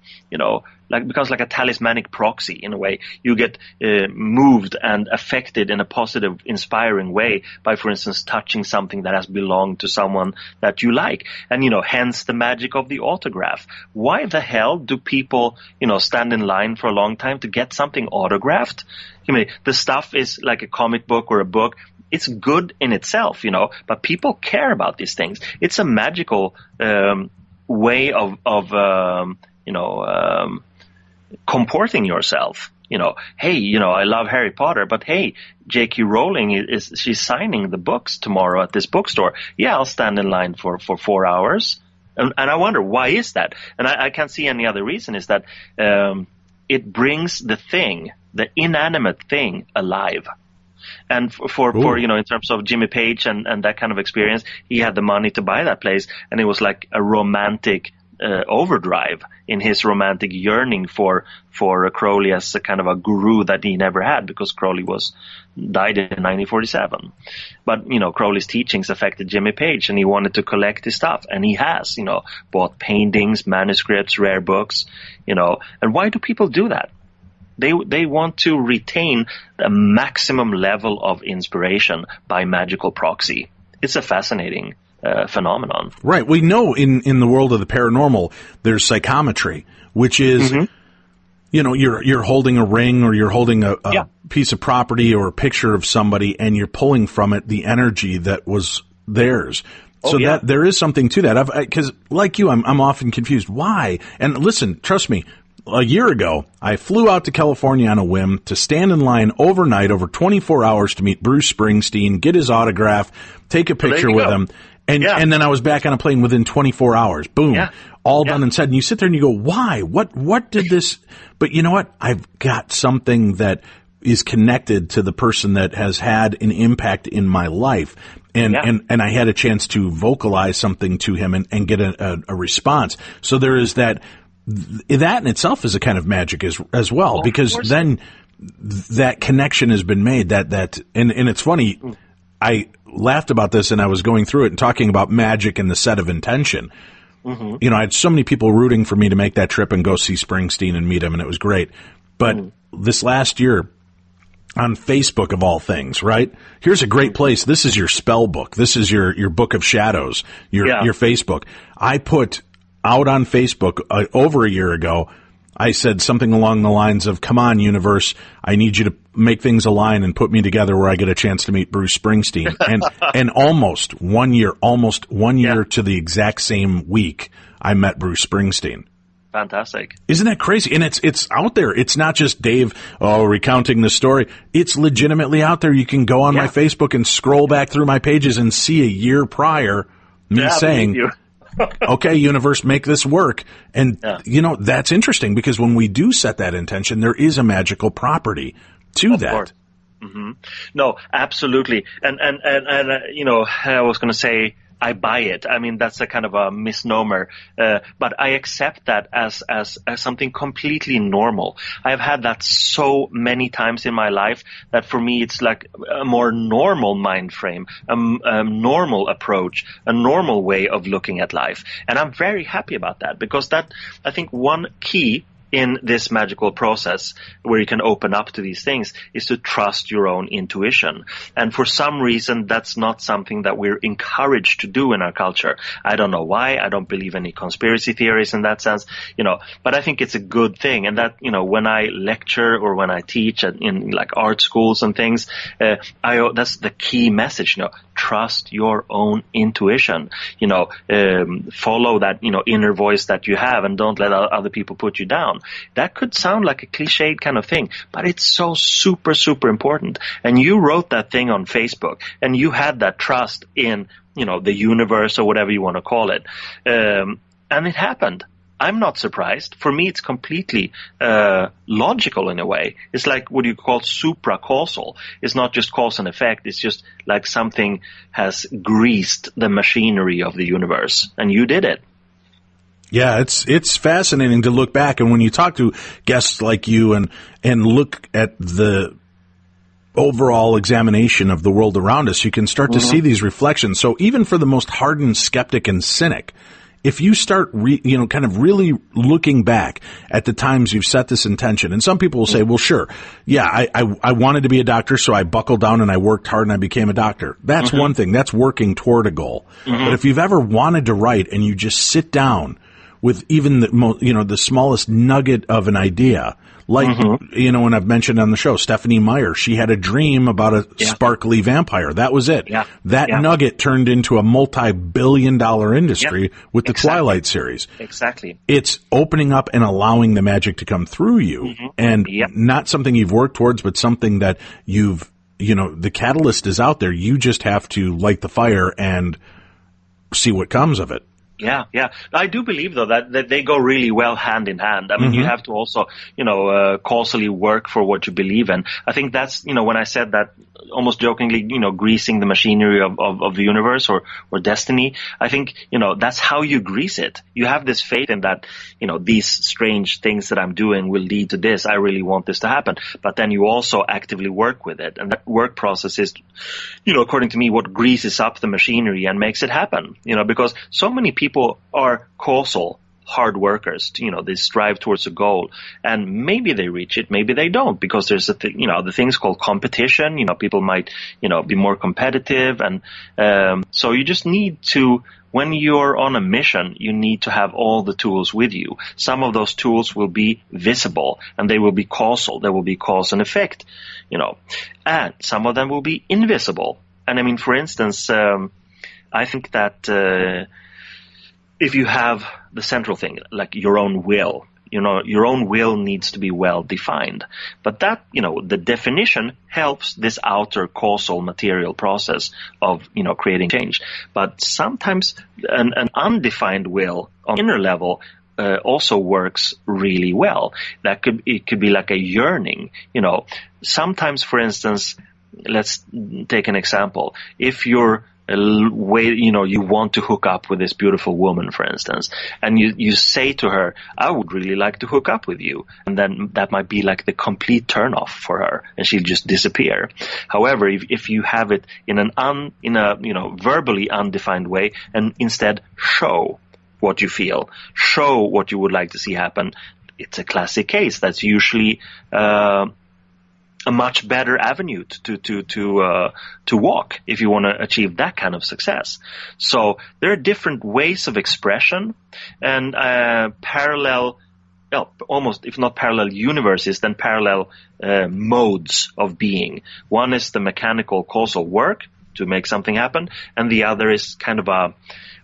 becomes like a talismanic proxy in a way. You get moved and affected in a positive, inspiring way by, for instance, touching something that has belonged to someone that you like. And, hence the magic of the autograph. Why the hell do people, stand in line for a long time to get something autographed? The stuff is like a comic book or a book. It's good in itself, but people care about these things. It's a magical way of comporting yourself. Hey, I love Harry Potter, but hey, J.K. Rowling she's signing the books tomorrow at this bookstore. Yeah, I'll stand in line for 4 hours. And I wonder, why is that? And I can't see any other reason, is that it brings the inanimate thing alive. And for in terms of Jimmy Page and that kind of experience, he had the money to buy that place, and it was like a romantic overdrive in his romantic yearning for Crowley as a kind of a guru that he never had, because Crowley died in 1947. But Crowley's teachings affected Jimmy Page, and he wanted to collect his stuff, and he has bought paintings, manuscripts, rare books, And why do people do that? They want to retain a maximum level of inspiration by magical proxy. It's a fascinating phenomenon. Right. We know in the world of the paranormal, there's psychometry, which is, you're holding a ring, or you're holding a piece of property or a picture of somebody, and you're pulling from it the energy that was theirs. So that there is something to that. Because like you, I'm often confused. Why? And listen, trust me. A year ago, I flew out to California on a whim to stand in line overnight over 24 hours to meet Bruce Springsteen, get his autograph, take a picture with him, and then I was back on a plane within 24 hours. Boom. Yeah. All done and said. And you sit there and you go, why? What did this? But you know what? I've got something that is connected to the person that has had an impact in my life. And I had a chance to vocalize something to him and get a response. So there is that in itself is a kind of magic as well, because then that connection has been made, and it's funny, I laughed about this, and I was going through it and talking about magic and the set of intention. I had so many people rooting for me to make that trip and go see Springsteen and meet him, and it was great. But this last year, on Facebook of all things, right? Here's a great place. This is your spell book. This is your book of shadows, your Facebook. I put out on Facebook over a year ago, I said something along the lines of, come on, universe, I need you to make things align and put me together where I get a chance to meet Bruce Springsteen. And almost one year to the exact same week, I met Bruce Springsteen. Fantastic. Isn't that crazy? And it's out there. It's not just Dave recounting the story. It's legitimately out there. You can go on my Facebook and scroll back through my pages and see a year prior me saying, okay, universe, make this work. And, that's interesting, because when we do set that intention, there is a magical property to that. No, absolutely. And I was going to say, I buy it. I mean, that's a kind of a misnomer, but I accept that as something completely normal. I've had that so many times in my life that for me it's like a more normal mind frame, a normal approach, a normal way of looking at life. And I'm very happy about that, because that, I think, one key in this magical process where you can open up to these things is to trust your own intuition. And for some reason, that's not something that we're encouraged to do in our culture. I don't know why. I don't believe any conspiracy theories in that sense, but I think it's a good thing. And that, when I lecture or when I teach in like art schools and things, that's the key message, trust your own intuition, follow that, inner voice that you have, and don't let other people put you down. That could sound like a cliched kind of thing, but it's so super, super important. And you wrote that thing on Facebook, and you had that trust in, the universe or whatever you want to call it. And it happened. I'm not surprised. For me, it's completely logical in a way. It's like what you call supracausal. It's not just cause and effect. It's just like something has greased the machinery of the universe, and you did it. Yeah, it's fascinating to look back, and when you talk to guests like you and look at the overall examination of the world around us, you can start to see these reflections. So even for the most hardened skeptic and cynic, if you start kind of really looking back at the times you've set this intention, and some people will say, well, sure, yeah, I wanted to be a doctor, so I buckled down and I worked hard and I became a doctor. That's one thing. That's working toward a goal. But if you've ever wanted to write and you just sit down with even the smallest nugget of an idea, like, when I've mentioned on the show, Stephanie Meyer, she had a dream about a sparkly vampire. That was it. Yeah. That nugget turned into a multi-billion-dollar industry with the Twilight series. Exactly. It's opening up and allowing the magic to come through you, and not something you've worked towards, but something that you've, the catalyst is out there. You just have to light the fire and see what comes of it. Yeah. I do believe, though, that they go really well hand in hand. I mean, you have to also, causally work for what you believe in. I think that's, when I said that, almost jokingly, greasing the machinery of the universe or destiny, I think, that's how you grease it. You have this faith in that, these strange things that I'm doing will lead to this. I really want this to happen. But then you also actively work with it. And that work process is, according to me, what greases up the machinery and makes it happen. Because so many people are causal, hard workers. They strive towards a goal, and maybe they reach it, maybe they don't, because there's the things called competition. People might, be more competitive, and so you just need to, when you're on a mission, you need to have all the tools with you. Some of those tools will be visible, and they will be causal. There will be cause and effect, and some of them will be invisible. And I mean, for instance, I think that if you have the central thing, like your own will, your own will needs to be well defined. But that, the definition helps this outer causal material process of, creating change. But sometimes an undefined will on inner level also works really well. It could be like a yearning, Sometimes, for instance, let's take an example. If you're you want to hook up with this beautiful woman, for instance, and you say to her, I would really like to hook up with you. And then that might be like the complete turnoff for her, and she'll just disappear. However, if you have it in a verbally undefined way, and instead show what you feel, show what you would like to see happen, it's a classic case. That's usually a much better avenue to walk if you want to achieve that kind of success. So there are different ways of expression, and parallel, almost if not parallel universes, then parallel modes of being. One is the mechanical causal work to make something happen, and the other is kind of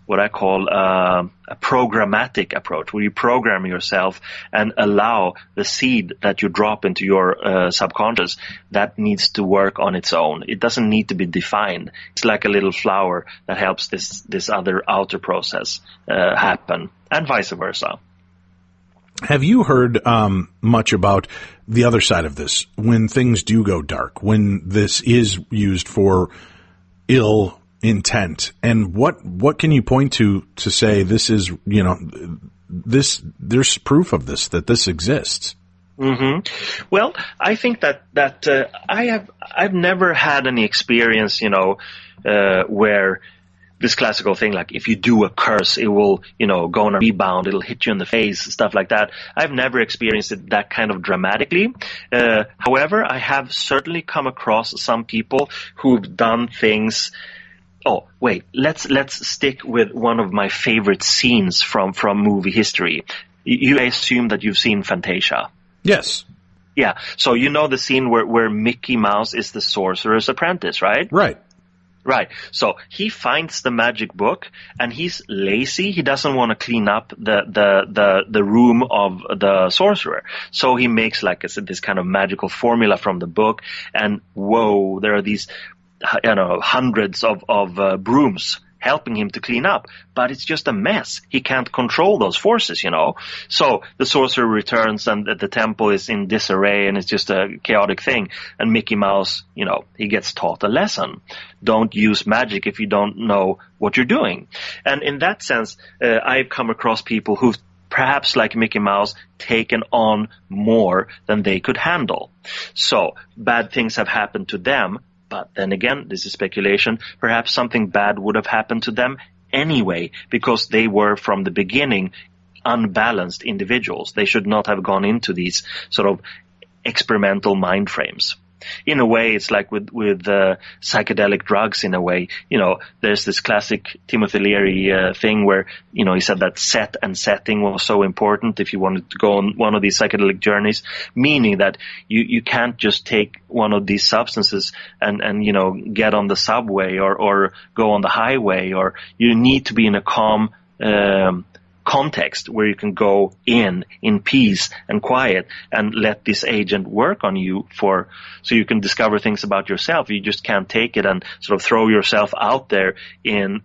what I call a programmatic approach, where you program yourself and allow the seed that you drop into your subconscious, that needs to work on its own. It doesn't need to be defined. It's like a little flower that helps this other outer process happen, and vice versa. Have you heard much about the other side of this, when things do go dark, when this is used for ill intent? And what can you point to say this is, there's proof of this, that this exists? Mm-hmm. Well, I think that I've never had any experience, where this classical thing, like if you do a curse, it will, go on a rebound, it'll hit you in the face, stuff like that. I've never experienced it that kind of dramatically. However, I have certainly come across some people who've done things. Oh, wait, let's stick with one of my favorite scenes from movie history. You assume that you've seen Fantasia. Yes. Yeah. So the scene where Mickey Mouse is the sorcerer's apprentice, right? Right. Right. So he finds the magic book and he's lazy. He doesn't want to clean up the room of the sorcerer. So he makes, like I said, this kind of magical formula from the book. And whoa, there are these, hundreds of brooms helping him to clean up, but it's just a mess. He can't control those forces, So the sorcerer returns and the temple is in disarray and it's just a chaotic thing. And Mickey Mouse, he gets taught a lesson. Don't use magic if you don't know what you're doing. And in that sense, I've come across people who've perhaps, like Mickey Mouse, taken on more than they could handle. So bad things have happened to them. But then again, this is speculation. Perhaps something bad would have happened to them anyway, because they were from the beginning unbalanced individuals. They should not have gone into these sort of experimental mind frames. In a way, it's like with psychedelic drugs. In a way, there's this classic Timothy Leary thing where he said that set and setting was so important if you wanted to go on one of these psychedelic journeys. Meaning that you can't just take one of these substances and get on the subway or go on the highway, or you need to be in a calm context where you can go in peace and quiet and let this agent work on you so you can discover things about yourself. You just can't take it and sort of throw yourself out there in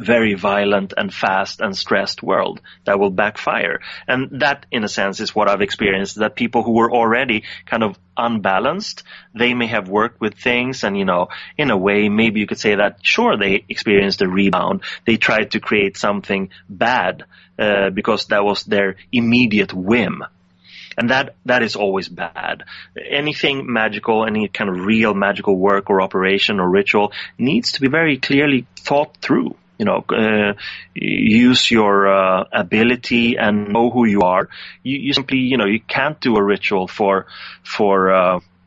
very violent and fast and stressed world. That will backfire. And that, in a sense, is what I've experienced, that people who were already kind of unbalanced, they may have worked with things and, in a way, maybe you could say that, sure, they experienced a rebound. They tried to create something bad because that was their immediate whim. And that is always bad. Anything magical, any kind of real magical work or operation or ritual needs to be very clearly thought through. Use your ability and know who you are. You simply, you can't do a ritual for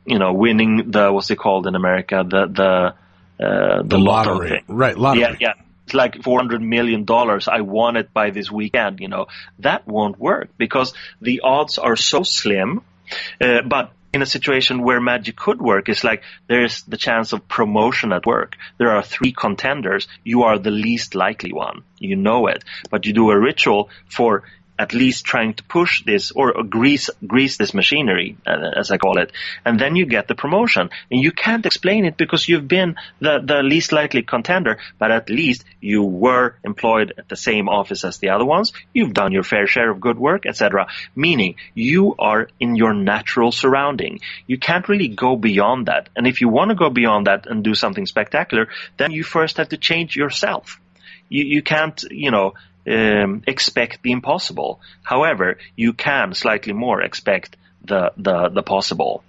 winning the, what's it called in America, the lottery thing. Right? Lottery. Yeah. It's like $400 million. I won it by this weekend. That won't work because the odds are so slim. But in a situation where magic could work, it's like there's the chance of promotion at work. There are 3 contenders. You are the least likely one. You know it. But you do a ritual for at least trying to push this or grease this machinery, as I call it. And then you get the promotion. And you can't explain it because you've been the least likely contender, but at least you were employed at the same office as the other ones. You've done your fair share of good work, etc. Meaning you are in your natural surrounding. You can't really go beyond that. And if you want to go beyond that and do something spectacular, then you first have to change yourself. You can't, expect the impossible. However, you can slightly more expect the possible.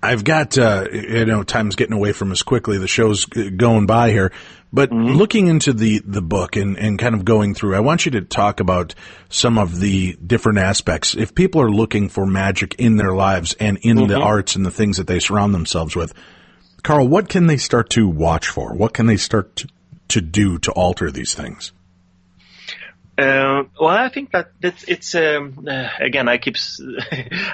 I've got, time's getting away from us quickly. The show's going by here. But looking into the book and kind of going through, I want you to talk about some of the different aspects. If people are looking for magic in their lives and in the arts and the things that they surround themselves with, Carl, what can they start to watch for? What can they start to do to alter these things? Well, I think that it's again,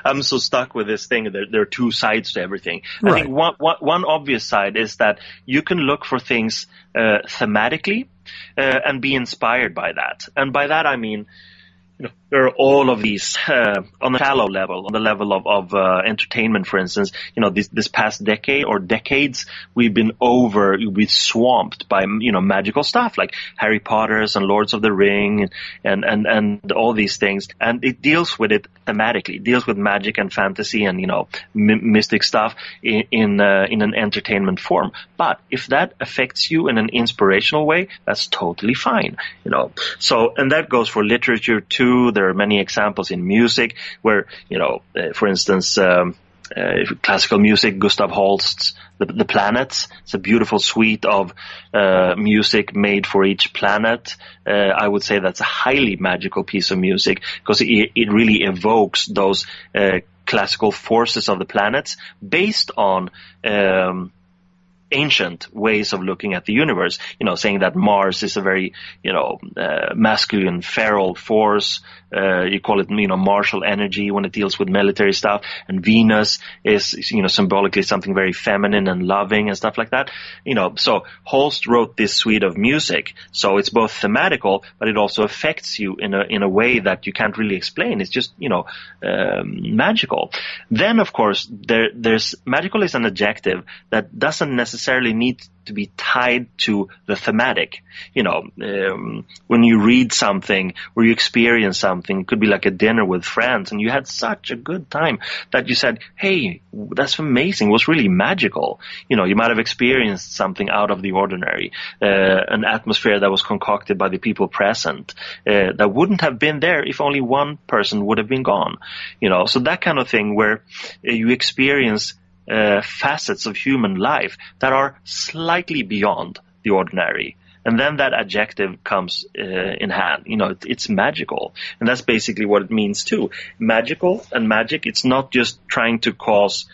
I'm so stuck with this thing that there are 2 sides to everything. Right. I think one obvious side is that you can look for things thematically and be inspired by that. And by that I mean, there are all of these on a shallow level, on the level of entertainment, for instance. This past decade or decades, we've been swamped by magical stuff like Harry Potter's and Lords of the Ring and all these things, and it deals with it thematically, deals with magic and fantasy and mystic stuff in an entertainment form. But if that affects you in an inspirational way, that's totally fine. So, and that goes for literature too. There are many examples in music where, for instance, classical music, Gustav Holst's The Planets. It's a beautiful suite of music made for each planet. I would say that's a highly magical piece of music because it really evokes those classical forces of the planets based on ancient ways of looking at the universe, saying that Mars is a very, masculine, feral force. You call it, martial energy when it deals with military stuff. And Venus is, symbolically something very feminine and loving and stuff like that. So Holst wrote this suite of music. So it's both thematical, but it also affects you in a way that you can't really explain. It's just, magical. Then, of course, there's magical is an adjective that doesn't necessarily need to be tied to the thematic. When you read something or you experience something, it could be like a dinner with friends and you had such a good time that you said, hey, that's amazing, it was really magical. You might have experienced something out of the ordinary, an atmosphere that was concocted by the people present, that wouldn't have been there if only one person would have been gone. So that kind of thing where you experience facets of human life that are slightly beyond the ordinary. And then that adjective comes in hand. It's magical. And that's basically what it means too. Magical and magic, it's not just trying to cause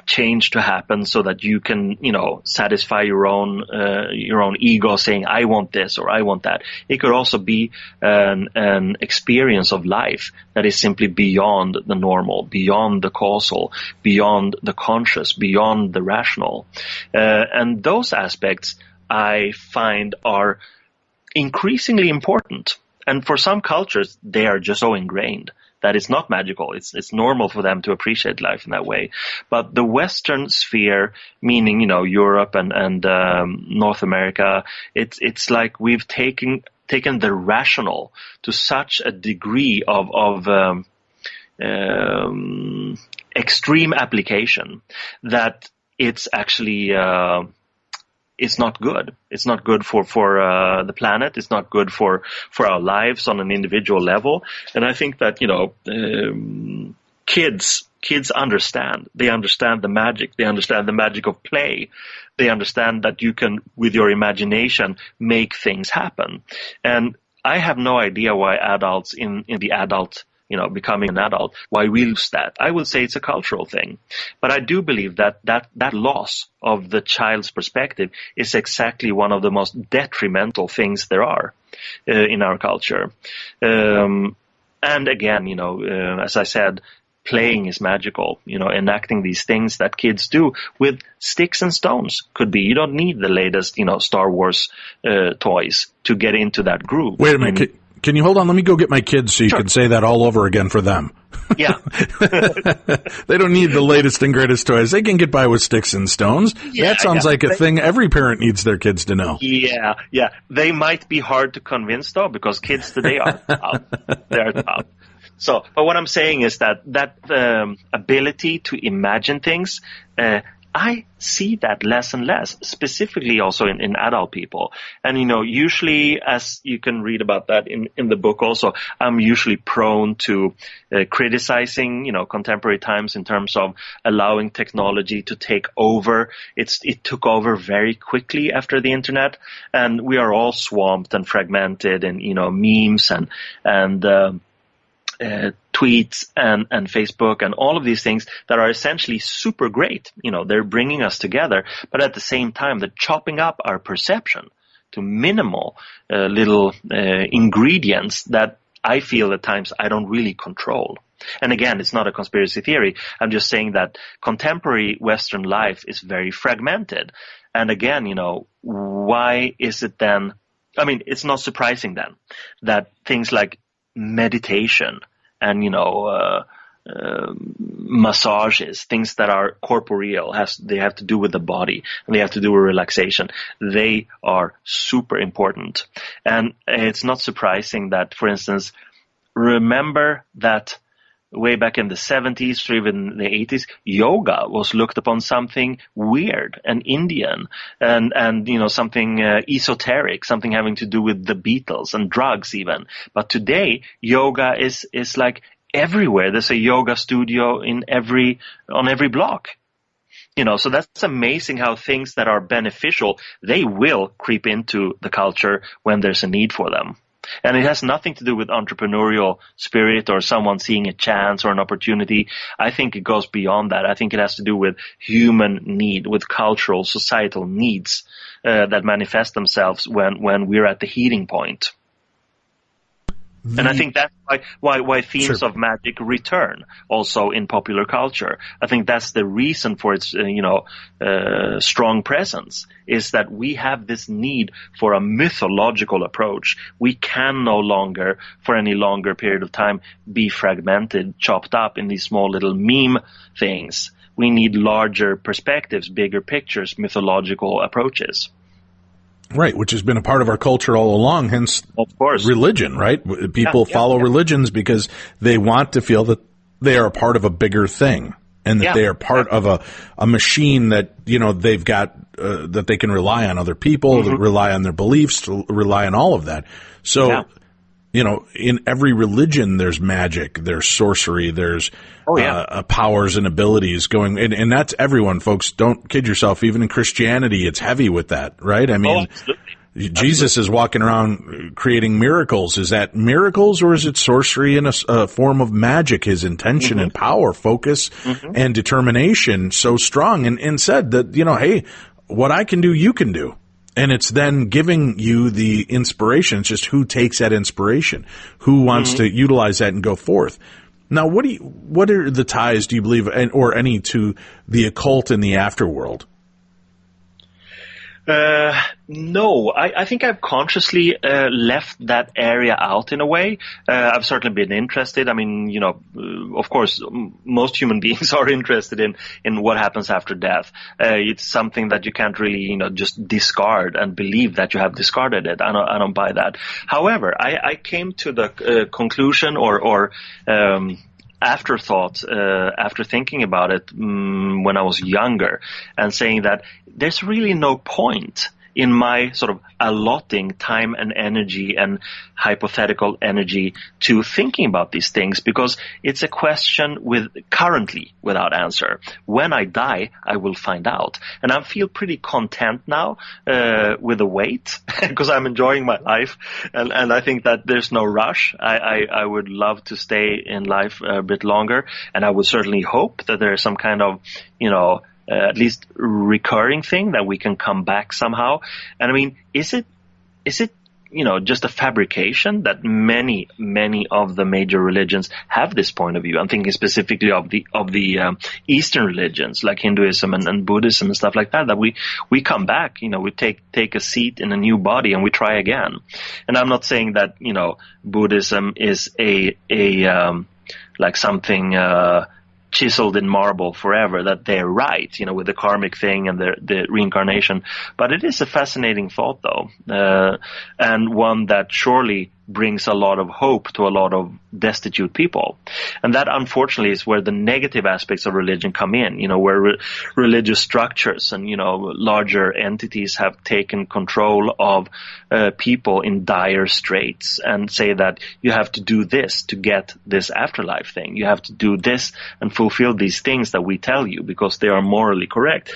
change to happen so that you can, satisfy your own ego saying, I want this or I want that. It could also be an experience of life that is simply beyond the normal, beyond the causal, beyond the conscious, beyond the rational. And those aspects I find are increasingly important. And for some cultures, they are just so ingrained that it's not magical. It's normal for them to appreciate life in that way. But the Western sphere, meaning, Europe and North America, it's like we've taken the rational to such a degree of extreme application that it's actually it's not good. It's not good for the planet. It's not good for our lives on an individual level. And I think that, kids understand. They understand the magic. They understand the magic of play. They understand that you can, with your imagination, make things happen. And I have no idea why adults in the adult, becoming an adult, why we lose that. I would say it's a cultural thing. But I do believe that loss of the child's perspective is exactly one of the most detrimental things there are in our culture. And again, as I said, playing is magical, enacting these things that kids do with sticks and stones could be. You don't need the latest, Star Wars toys to get into that groove. Wait a minute. Can you hold on? Let me go get my kids so you can say that all over again for them. Yeah. They don't need the latest and greatest toys. They can get by with sticks and stones. Yeah, that sounds like a thing every parent needs their kids to know. Yeah. They might be hard to convince, though, because kids today are tough. They're tough. So, but what I'm saying is that ability to imagine things, I see that less and less, specifically also in adult people. And, usually, as you can read about that in the book also, I'm usually prone to criticizing, contemporary times in terms of allowing technology to take over. It took over very quickly after the internet, and we are all swamped and fragmented in, memes and tweets and Facebook and all of these things that are essentially super great. They're bringing us together, but at the same time, they're chopping up our perception to minimal little ingredients that I feel at times I don't really control. And again, it's not a conspiracy theory. I'm just saying that contemporary Western life is very fragmented. And again, why is it then? I mean, it's not surprising then that things like meditation and, massages, things that are corporeal, they have to do with the body and they have to do with relaxation. They are super important. And it's not surprising that, for instance, remember that way back in the 70s or even the 80s, yoga was looked upon something weird and Indian and something esoteric, something having to do with the Beatles and drugs even. But today, yoga is like everywhere. There's a yoga studio on every block. So that's amazing how things that are beneficial, they will creep into the culture when there's a need for them. And it has nothing to do with entrepreneurial spirit or someone seeing a chance or an opportunity. I think it goes beyond that. I think it has to do with human need, with cultural, societal needs that manifest themselves when we're at the heating point. And I think that's why themes of magic return also in popular culture. I think that's the reason for its strong presence, is that we have this need for a mythological approach. We can no longer, for any longer period of time, be fragmented, chopped up in these small little meme things. We need larger perspectives, bigger pictures, mythological approaches. Right, which has been a part of our culture all along, hence of course. Religion, right? People follow religions because they want to feel that they are a part of a bigger thing and that they are part of a machine that, they've got, that they can rely on other people, rely on their beliefs, rely on all of that. So, in every religion, there's magic, there's sorcery, there's powers and abilities going, and that's everyone, folks. Don't kid yourself. Even in Christianity, it's heavy with that, right? I mean, Jesus is walking around creating miracles. Is that miracles or is it sorcery in a form of magic? His intention and power, focus, and determination so strong, and said that, hey, what I can do, you can do. And it's then giving you the inspiration. It's just who takes that inspiration, who wants to utilize that and go forth. Now, what are the ties, do you believe, or any, to the occult and the afterworld? No, I think I've consciously left that area out in a way. I've certainly been interested. I mean, of course, most human beings are interested in what happens after death. It's something that you can't really, just discard and believe that you have discarded it. I don't buy that. However, I came to the conclusion or afterthought after thinking about it when I was younger, and saying that there's really no point in my sort of allotting time and energy and hypothetical energy to thinking about these things, because it's a question currently without answer. When I die, I will find out. And I feel pretty content now with the wait, because I'm enjoying my life. And I think that there's no rush. I would love to stay in life a bit longer. And I would certainly hope that there's some kind of, at least recurring thing that we can come back somehow. And I mean, is it just a fabrication that many of the major religions have this point of view? I'm thinking specifically of the Eastern religions like Hinduism and Buddhism and stuff like that. That we come back, we take a seat in a new body and we try again. And I'm not saying that Buddhism is a like something chiseled in marble forever, that they're right, with the karmic thing and the reincarnation. But it is a fascinating thought, though, and one that surely brings a lot of hope to a lot of destitute people. And that, unfortunately, is where the negative aspects of religion come in, where religious structures and, larger entities have taken control of people in dire straits and say that you have to do this to get this afterlife thing. You have to do this and fulfill these things that we tell you because they are morally correct.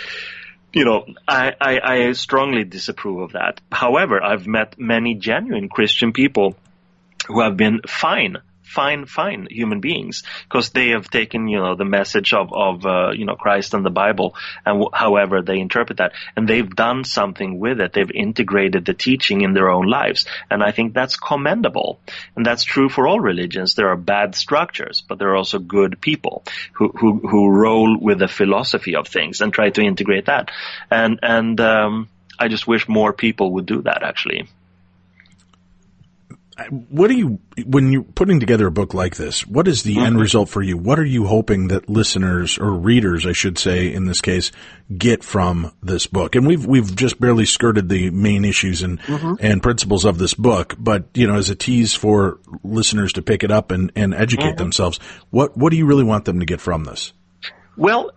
I strongly disapprove of that. However, I've met many genuine Christian people who have been fine human beings, because they have taken, the message of Christ and the Bible and however they interpret that, and they've done something with it. They've integrated the teaching in their own lives, and I think that's commendable. And that's true for all religions. There are bad structures, but there are also good people who roll with the philosophy of things and try to integrate that. And I just wish more people would do that, actually. What do you, when you're putting together a book like this, what is the end result for you? What are you hoping that listeners, or readers, I should say, in this case, get from this book? And we've just barely skirted the main issues and principles of this book, but, you know, as a tease for listeners to pick it up and educate themselves, what do you really want them to get from this? Well,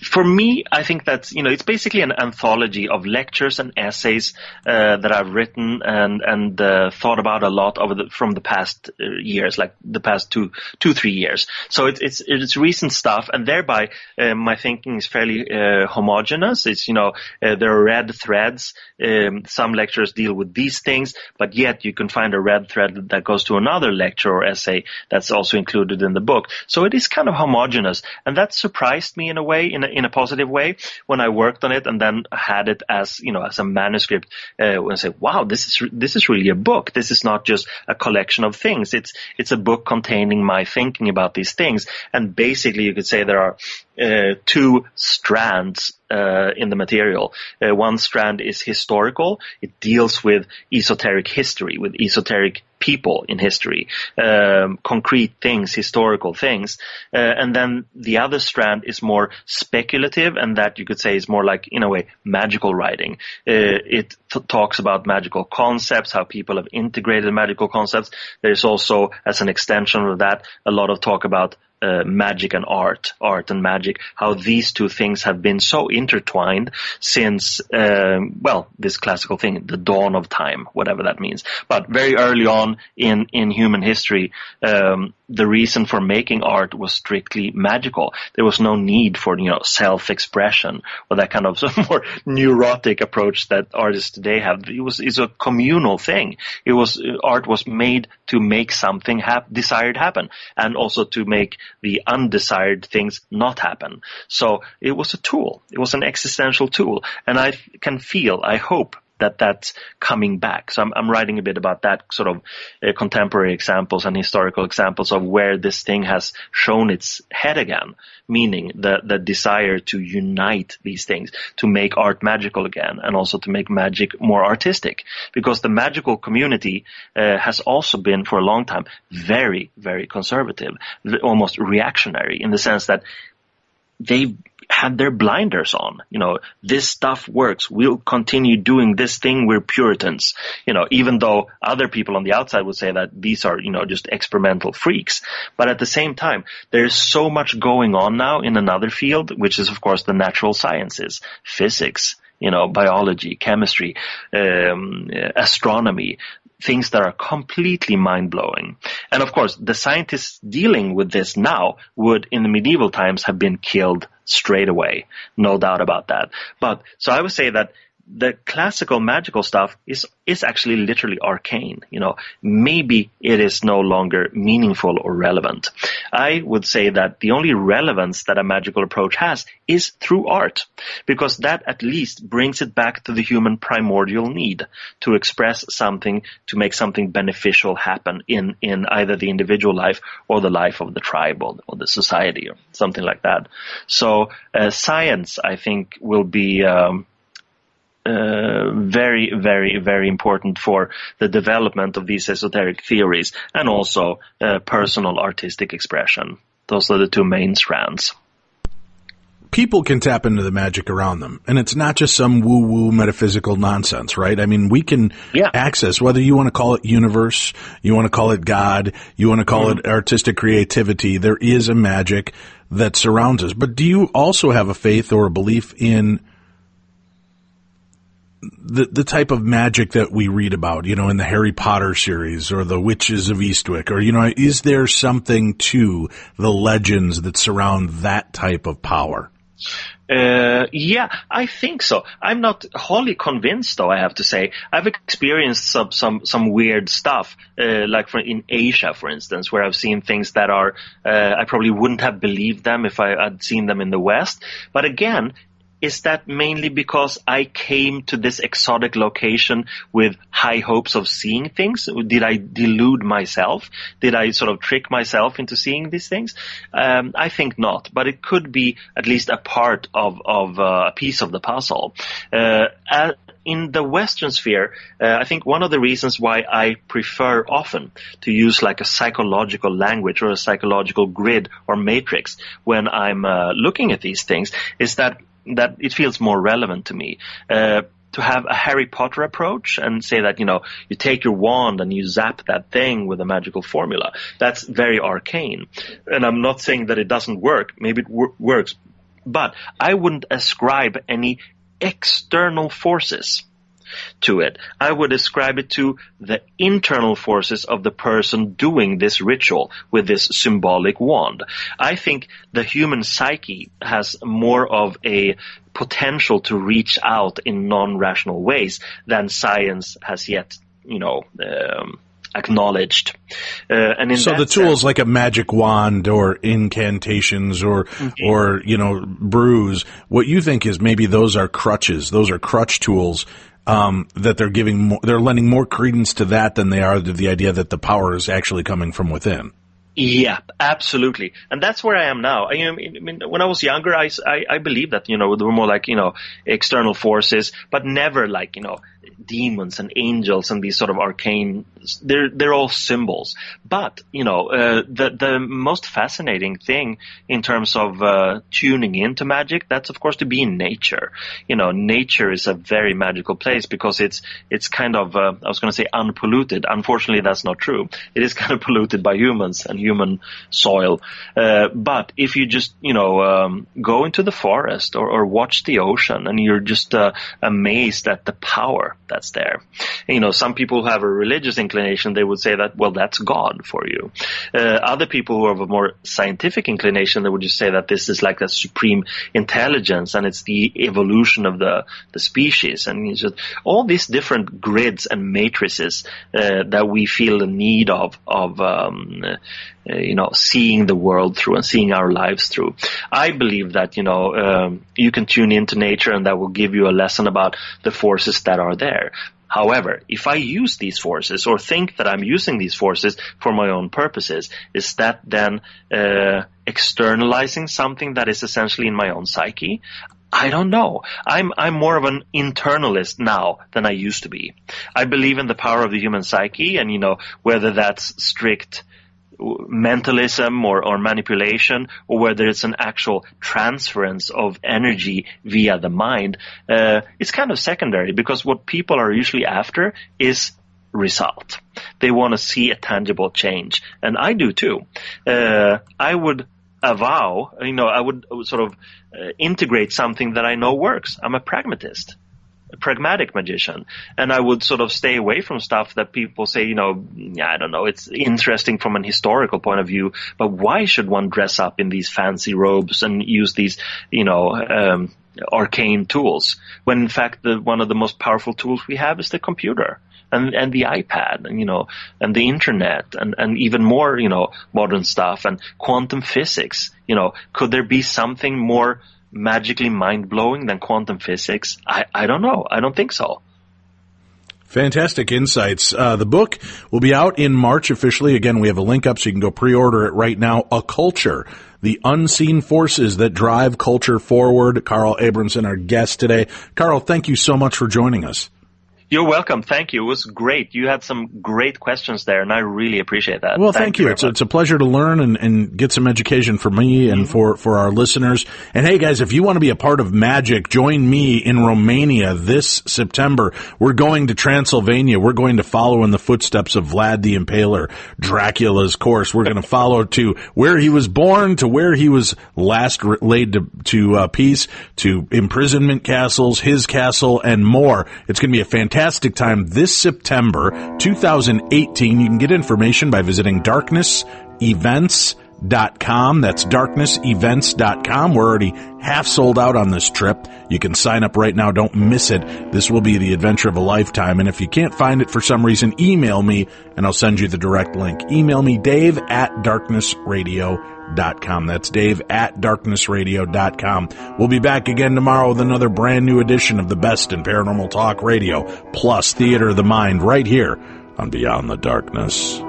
for me, I think that's, you know, it's basically an anthology of lectures and essays that I've written and thought about a lot from the past years, like the past 3 years. So it's recent stuff, and thereby my thinking is fairly homogeneous. It's, you know, there are red threads. Some lectures deal with these things, but yet you can find a red thread that goes to another lecture or essay that's also included in the book. So it is kind of homogeneous, and that surprised me in a way, in a positive way, when I worked on it and then had it as, you know, as a manuscript. When I say, wow, this is really a book. This is not just a collection of things. It's a book containing my thinking about these things. And basically, you could say there are two strands in the material. One strand is historical. It deals with esoteric history, with esoteric people in history, concrete things, historical things. And then the other strand is more speculative, and that you could say is more like, in a way, magical writing. It talks about magical concepts, how people have integrated magical concepts. There's also, as an extension of that, a lot of talk about magic and art and magic, how these two things have been so intertwined since, this classical thing, the dawn of time, whatever that means. But very early on in human history, the reason for making art was strictly magical. There was no need for, you know, self-expression or that kind of more neurotic approach that artists today have. It's a communal thing. Art was made to make something desired happen, and also to make the undesired things not happen. So it was a tool. It was an existential tool. And I hope that that's coming back. So I'm writing a bit about that sort of contemporary examples and historical examples of where this thing has shown its head again, meaning the desire to unite these things, to make art magical again, and also to make magic more artistic. Because the magical community has also been, for a long time, very, very conservative, almost reactionary, in the sense that they've had their blinders on. You know, this stuff works. We'll continue doing this thing. We're Puritans. You know, even though other people on the outside would say that these are, you know, just experimental freaks. But at the same time, there's so much going on now in another field, which is, of course, the natural sciences, physics, you know, biology, chemistry, astronomy, things that are completely mind-blowing. And of course, the scientists dealing with this now would, in the medieval times, have been killed straight away. No doubt about that. But so I would say that the classical magical stuff is actually literally arcane. You know, maybe it is no longer meaningful or relevant. I would say that the only relevance that a magical approach has is through art, because that at least brings it back to the human primordial need to express something, to make something beneficial happen in either the individual life or the life of the tribe or the society or something like that. So science, I think, will be very, very, very important for the development of these esoteric theories, and also personal artistic expression. Those are the two main strands. People can tap into the magic around them, and it's not just some woo-woo metaphysical nonsense, right? I mean, we can access, whether you want to call it universe, you want to call it God, you want to call it artistic creativity, there is a magic that surrounds us. But do you also have a faith or a belief in the type of magic that we read about, you know, in the Harry Potter series or the Witches of Eastwick, or, you know, is there something to the legends that surround that type of power? Yeah, I think so. I'm not wholly convinced, though, I have to say. I've experienced some weird stuff, like in Asia, for instance, where I've seen things that are, I probably wouldn't have believed them if I had seen them in the West. But again, is that mainly because I came to this exotic location with high hopes of seeing things? Did I delude myself? Did I sort of trick myself into seeing these things? I think not, but it could be at least a part of a piece of the puzzle. in the Western sphere, I think one of the reasons why I prefer often to use like a psychological language or a psychological grid or matrix when I'm looking at these things is that it feels more relevant to me. To have a Harry Potter approach and say that, you take your wand and you zap that thing with a magical formula. That's very arcane. And I'm not saying that it doesn't work. Maybe it works. But I wouldn't ascribe any external forces to it. I would ascribe it to the internal forces of the person doing this ritual with this symbolic wand. I think the human psyche has more of a potential to reach out in non-rational ways than science has yet, acknowledged. And in so the tools like a magic wand or incantations or brews, what you think is maybe those are crutches, those are crutch tools, that they're lending more credence to that than they are to the idea that the power is actually coming from within. Yeah, absolutely. And that's where I am now. I mean, when I was younger, I believed that, there were more like, external forces, but never like, demons and angels and these sort of arcane, they're all symbols. But, the most fascinating thing in terms of tuning into magic, that's of course to be in nature. Nature is a very magical place because it's kind of, I was going to say unpolluted. Unfortunately, that's not true. It is kind of polluted by humans and human soil. But if you just, go into the forest or watch the ocean and you're just amazed at the power that's there. Some people who have a religious inclination, they would say that, well, that's God for you. Other people who have a more scientific inclination, they would just say that this is like a supreme intelligence and it's the evolution of the species. And it's just all these different grids and matrices that we feel the need of seeing the world through and seeing our lives through. I believe that, you can tune into nature and that will give you a lesson about the forces that are there. However, if I use these forces or think that I'm using these forces for my own purposes, is that then externalizing something that is essentially in my own psyche? I don't know. I'm more of an internalist now than I used to be. I believe in the power of the human psyche and, whether that's strict mentalism or manipulation or whether it's an actual transference of energy via the mind, it's kind of secondary because what people are usually after is result. They want to see a tangible change. And I do too. I would avow, I would sort of integrate something that I know works. I'm a pragmatist. A pragmatic magician, and I would sort of stay away from stuff that people say, I don't know, it's interesting from an historical point of view, but why should one dress up in these fancy robes and use these, arcane tools, when in fact one of the most powerful tools we have is the computer and the iPad and the internet and even more, modern stuff and quantum physics. Could there be something more magically mind-blowing than quantum physics? I don't know. I don't think so. Fantastic insights. The book will be out in March officially. Again, we have a link up so you can go pre-order it right now. Occulture, the unseen forces that drive culture forward. Carl Abrahamsson, our guest today. Carl, thank you so much for joining us. You're welcome. Thank you. It was great. You had some great questions there, and I really appreciate that. Well, thank you. It's a pleasure to learn and get some education for me and for our listeners. And hey, guys, if you want to be a part of magic, join me in Romania this September. We're going to Transylvania. We're going to follow in the footsteps of Vlad the Impaler, Dracula's course. We're going to follow to where he was born, to where he was last laid to peace, to imprisonment castles, his castle, and more. It's going to be a fantastic time this September 2018. You can get information by visiting darknessevents.com. That's darknessevents.com. We're already half sold out on this trip. You can sign up right now. Don't miss it. This will be the adventure of a lifetime. And if you can't find it for some reason, email me and I'll send you the direct link. Email me, Dave@darknessradio.com. That's Dave@darknessradio.com. We'll be back again tomorrow with another brand new edition of the best in paranormal talk radio, plus theater of the mind, right here on Beyond the Darkness.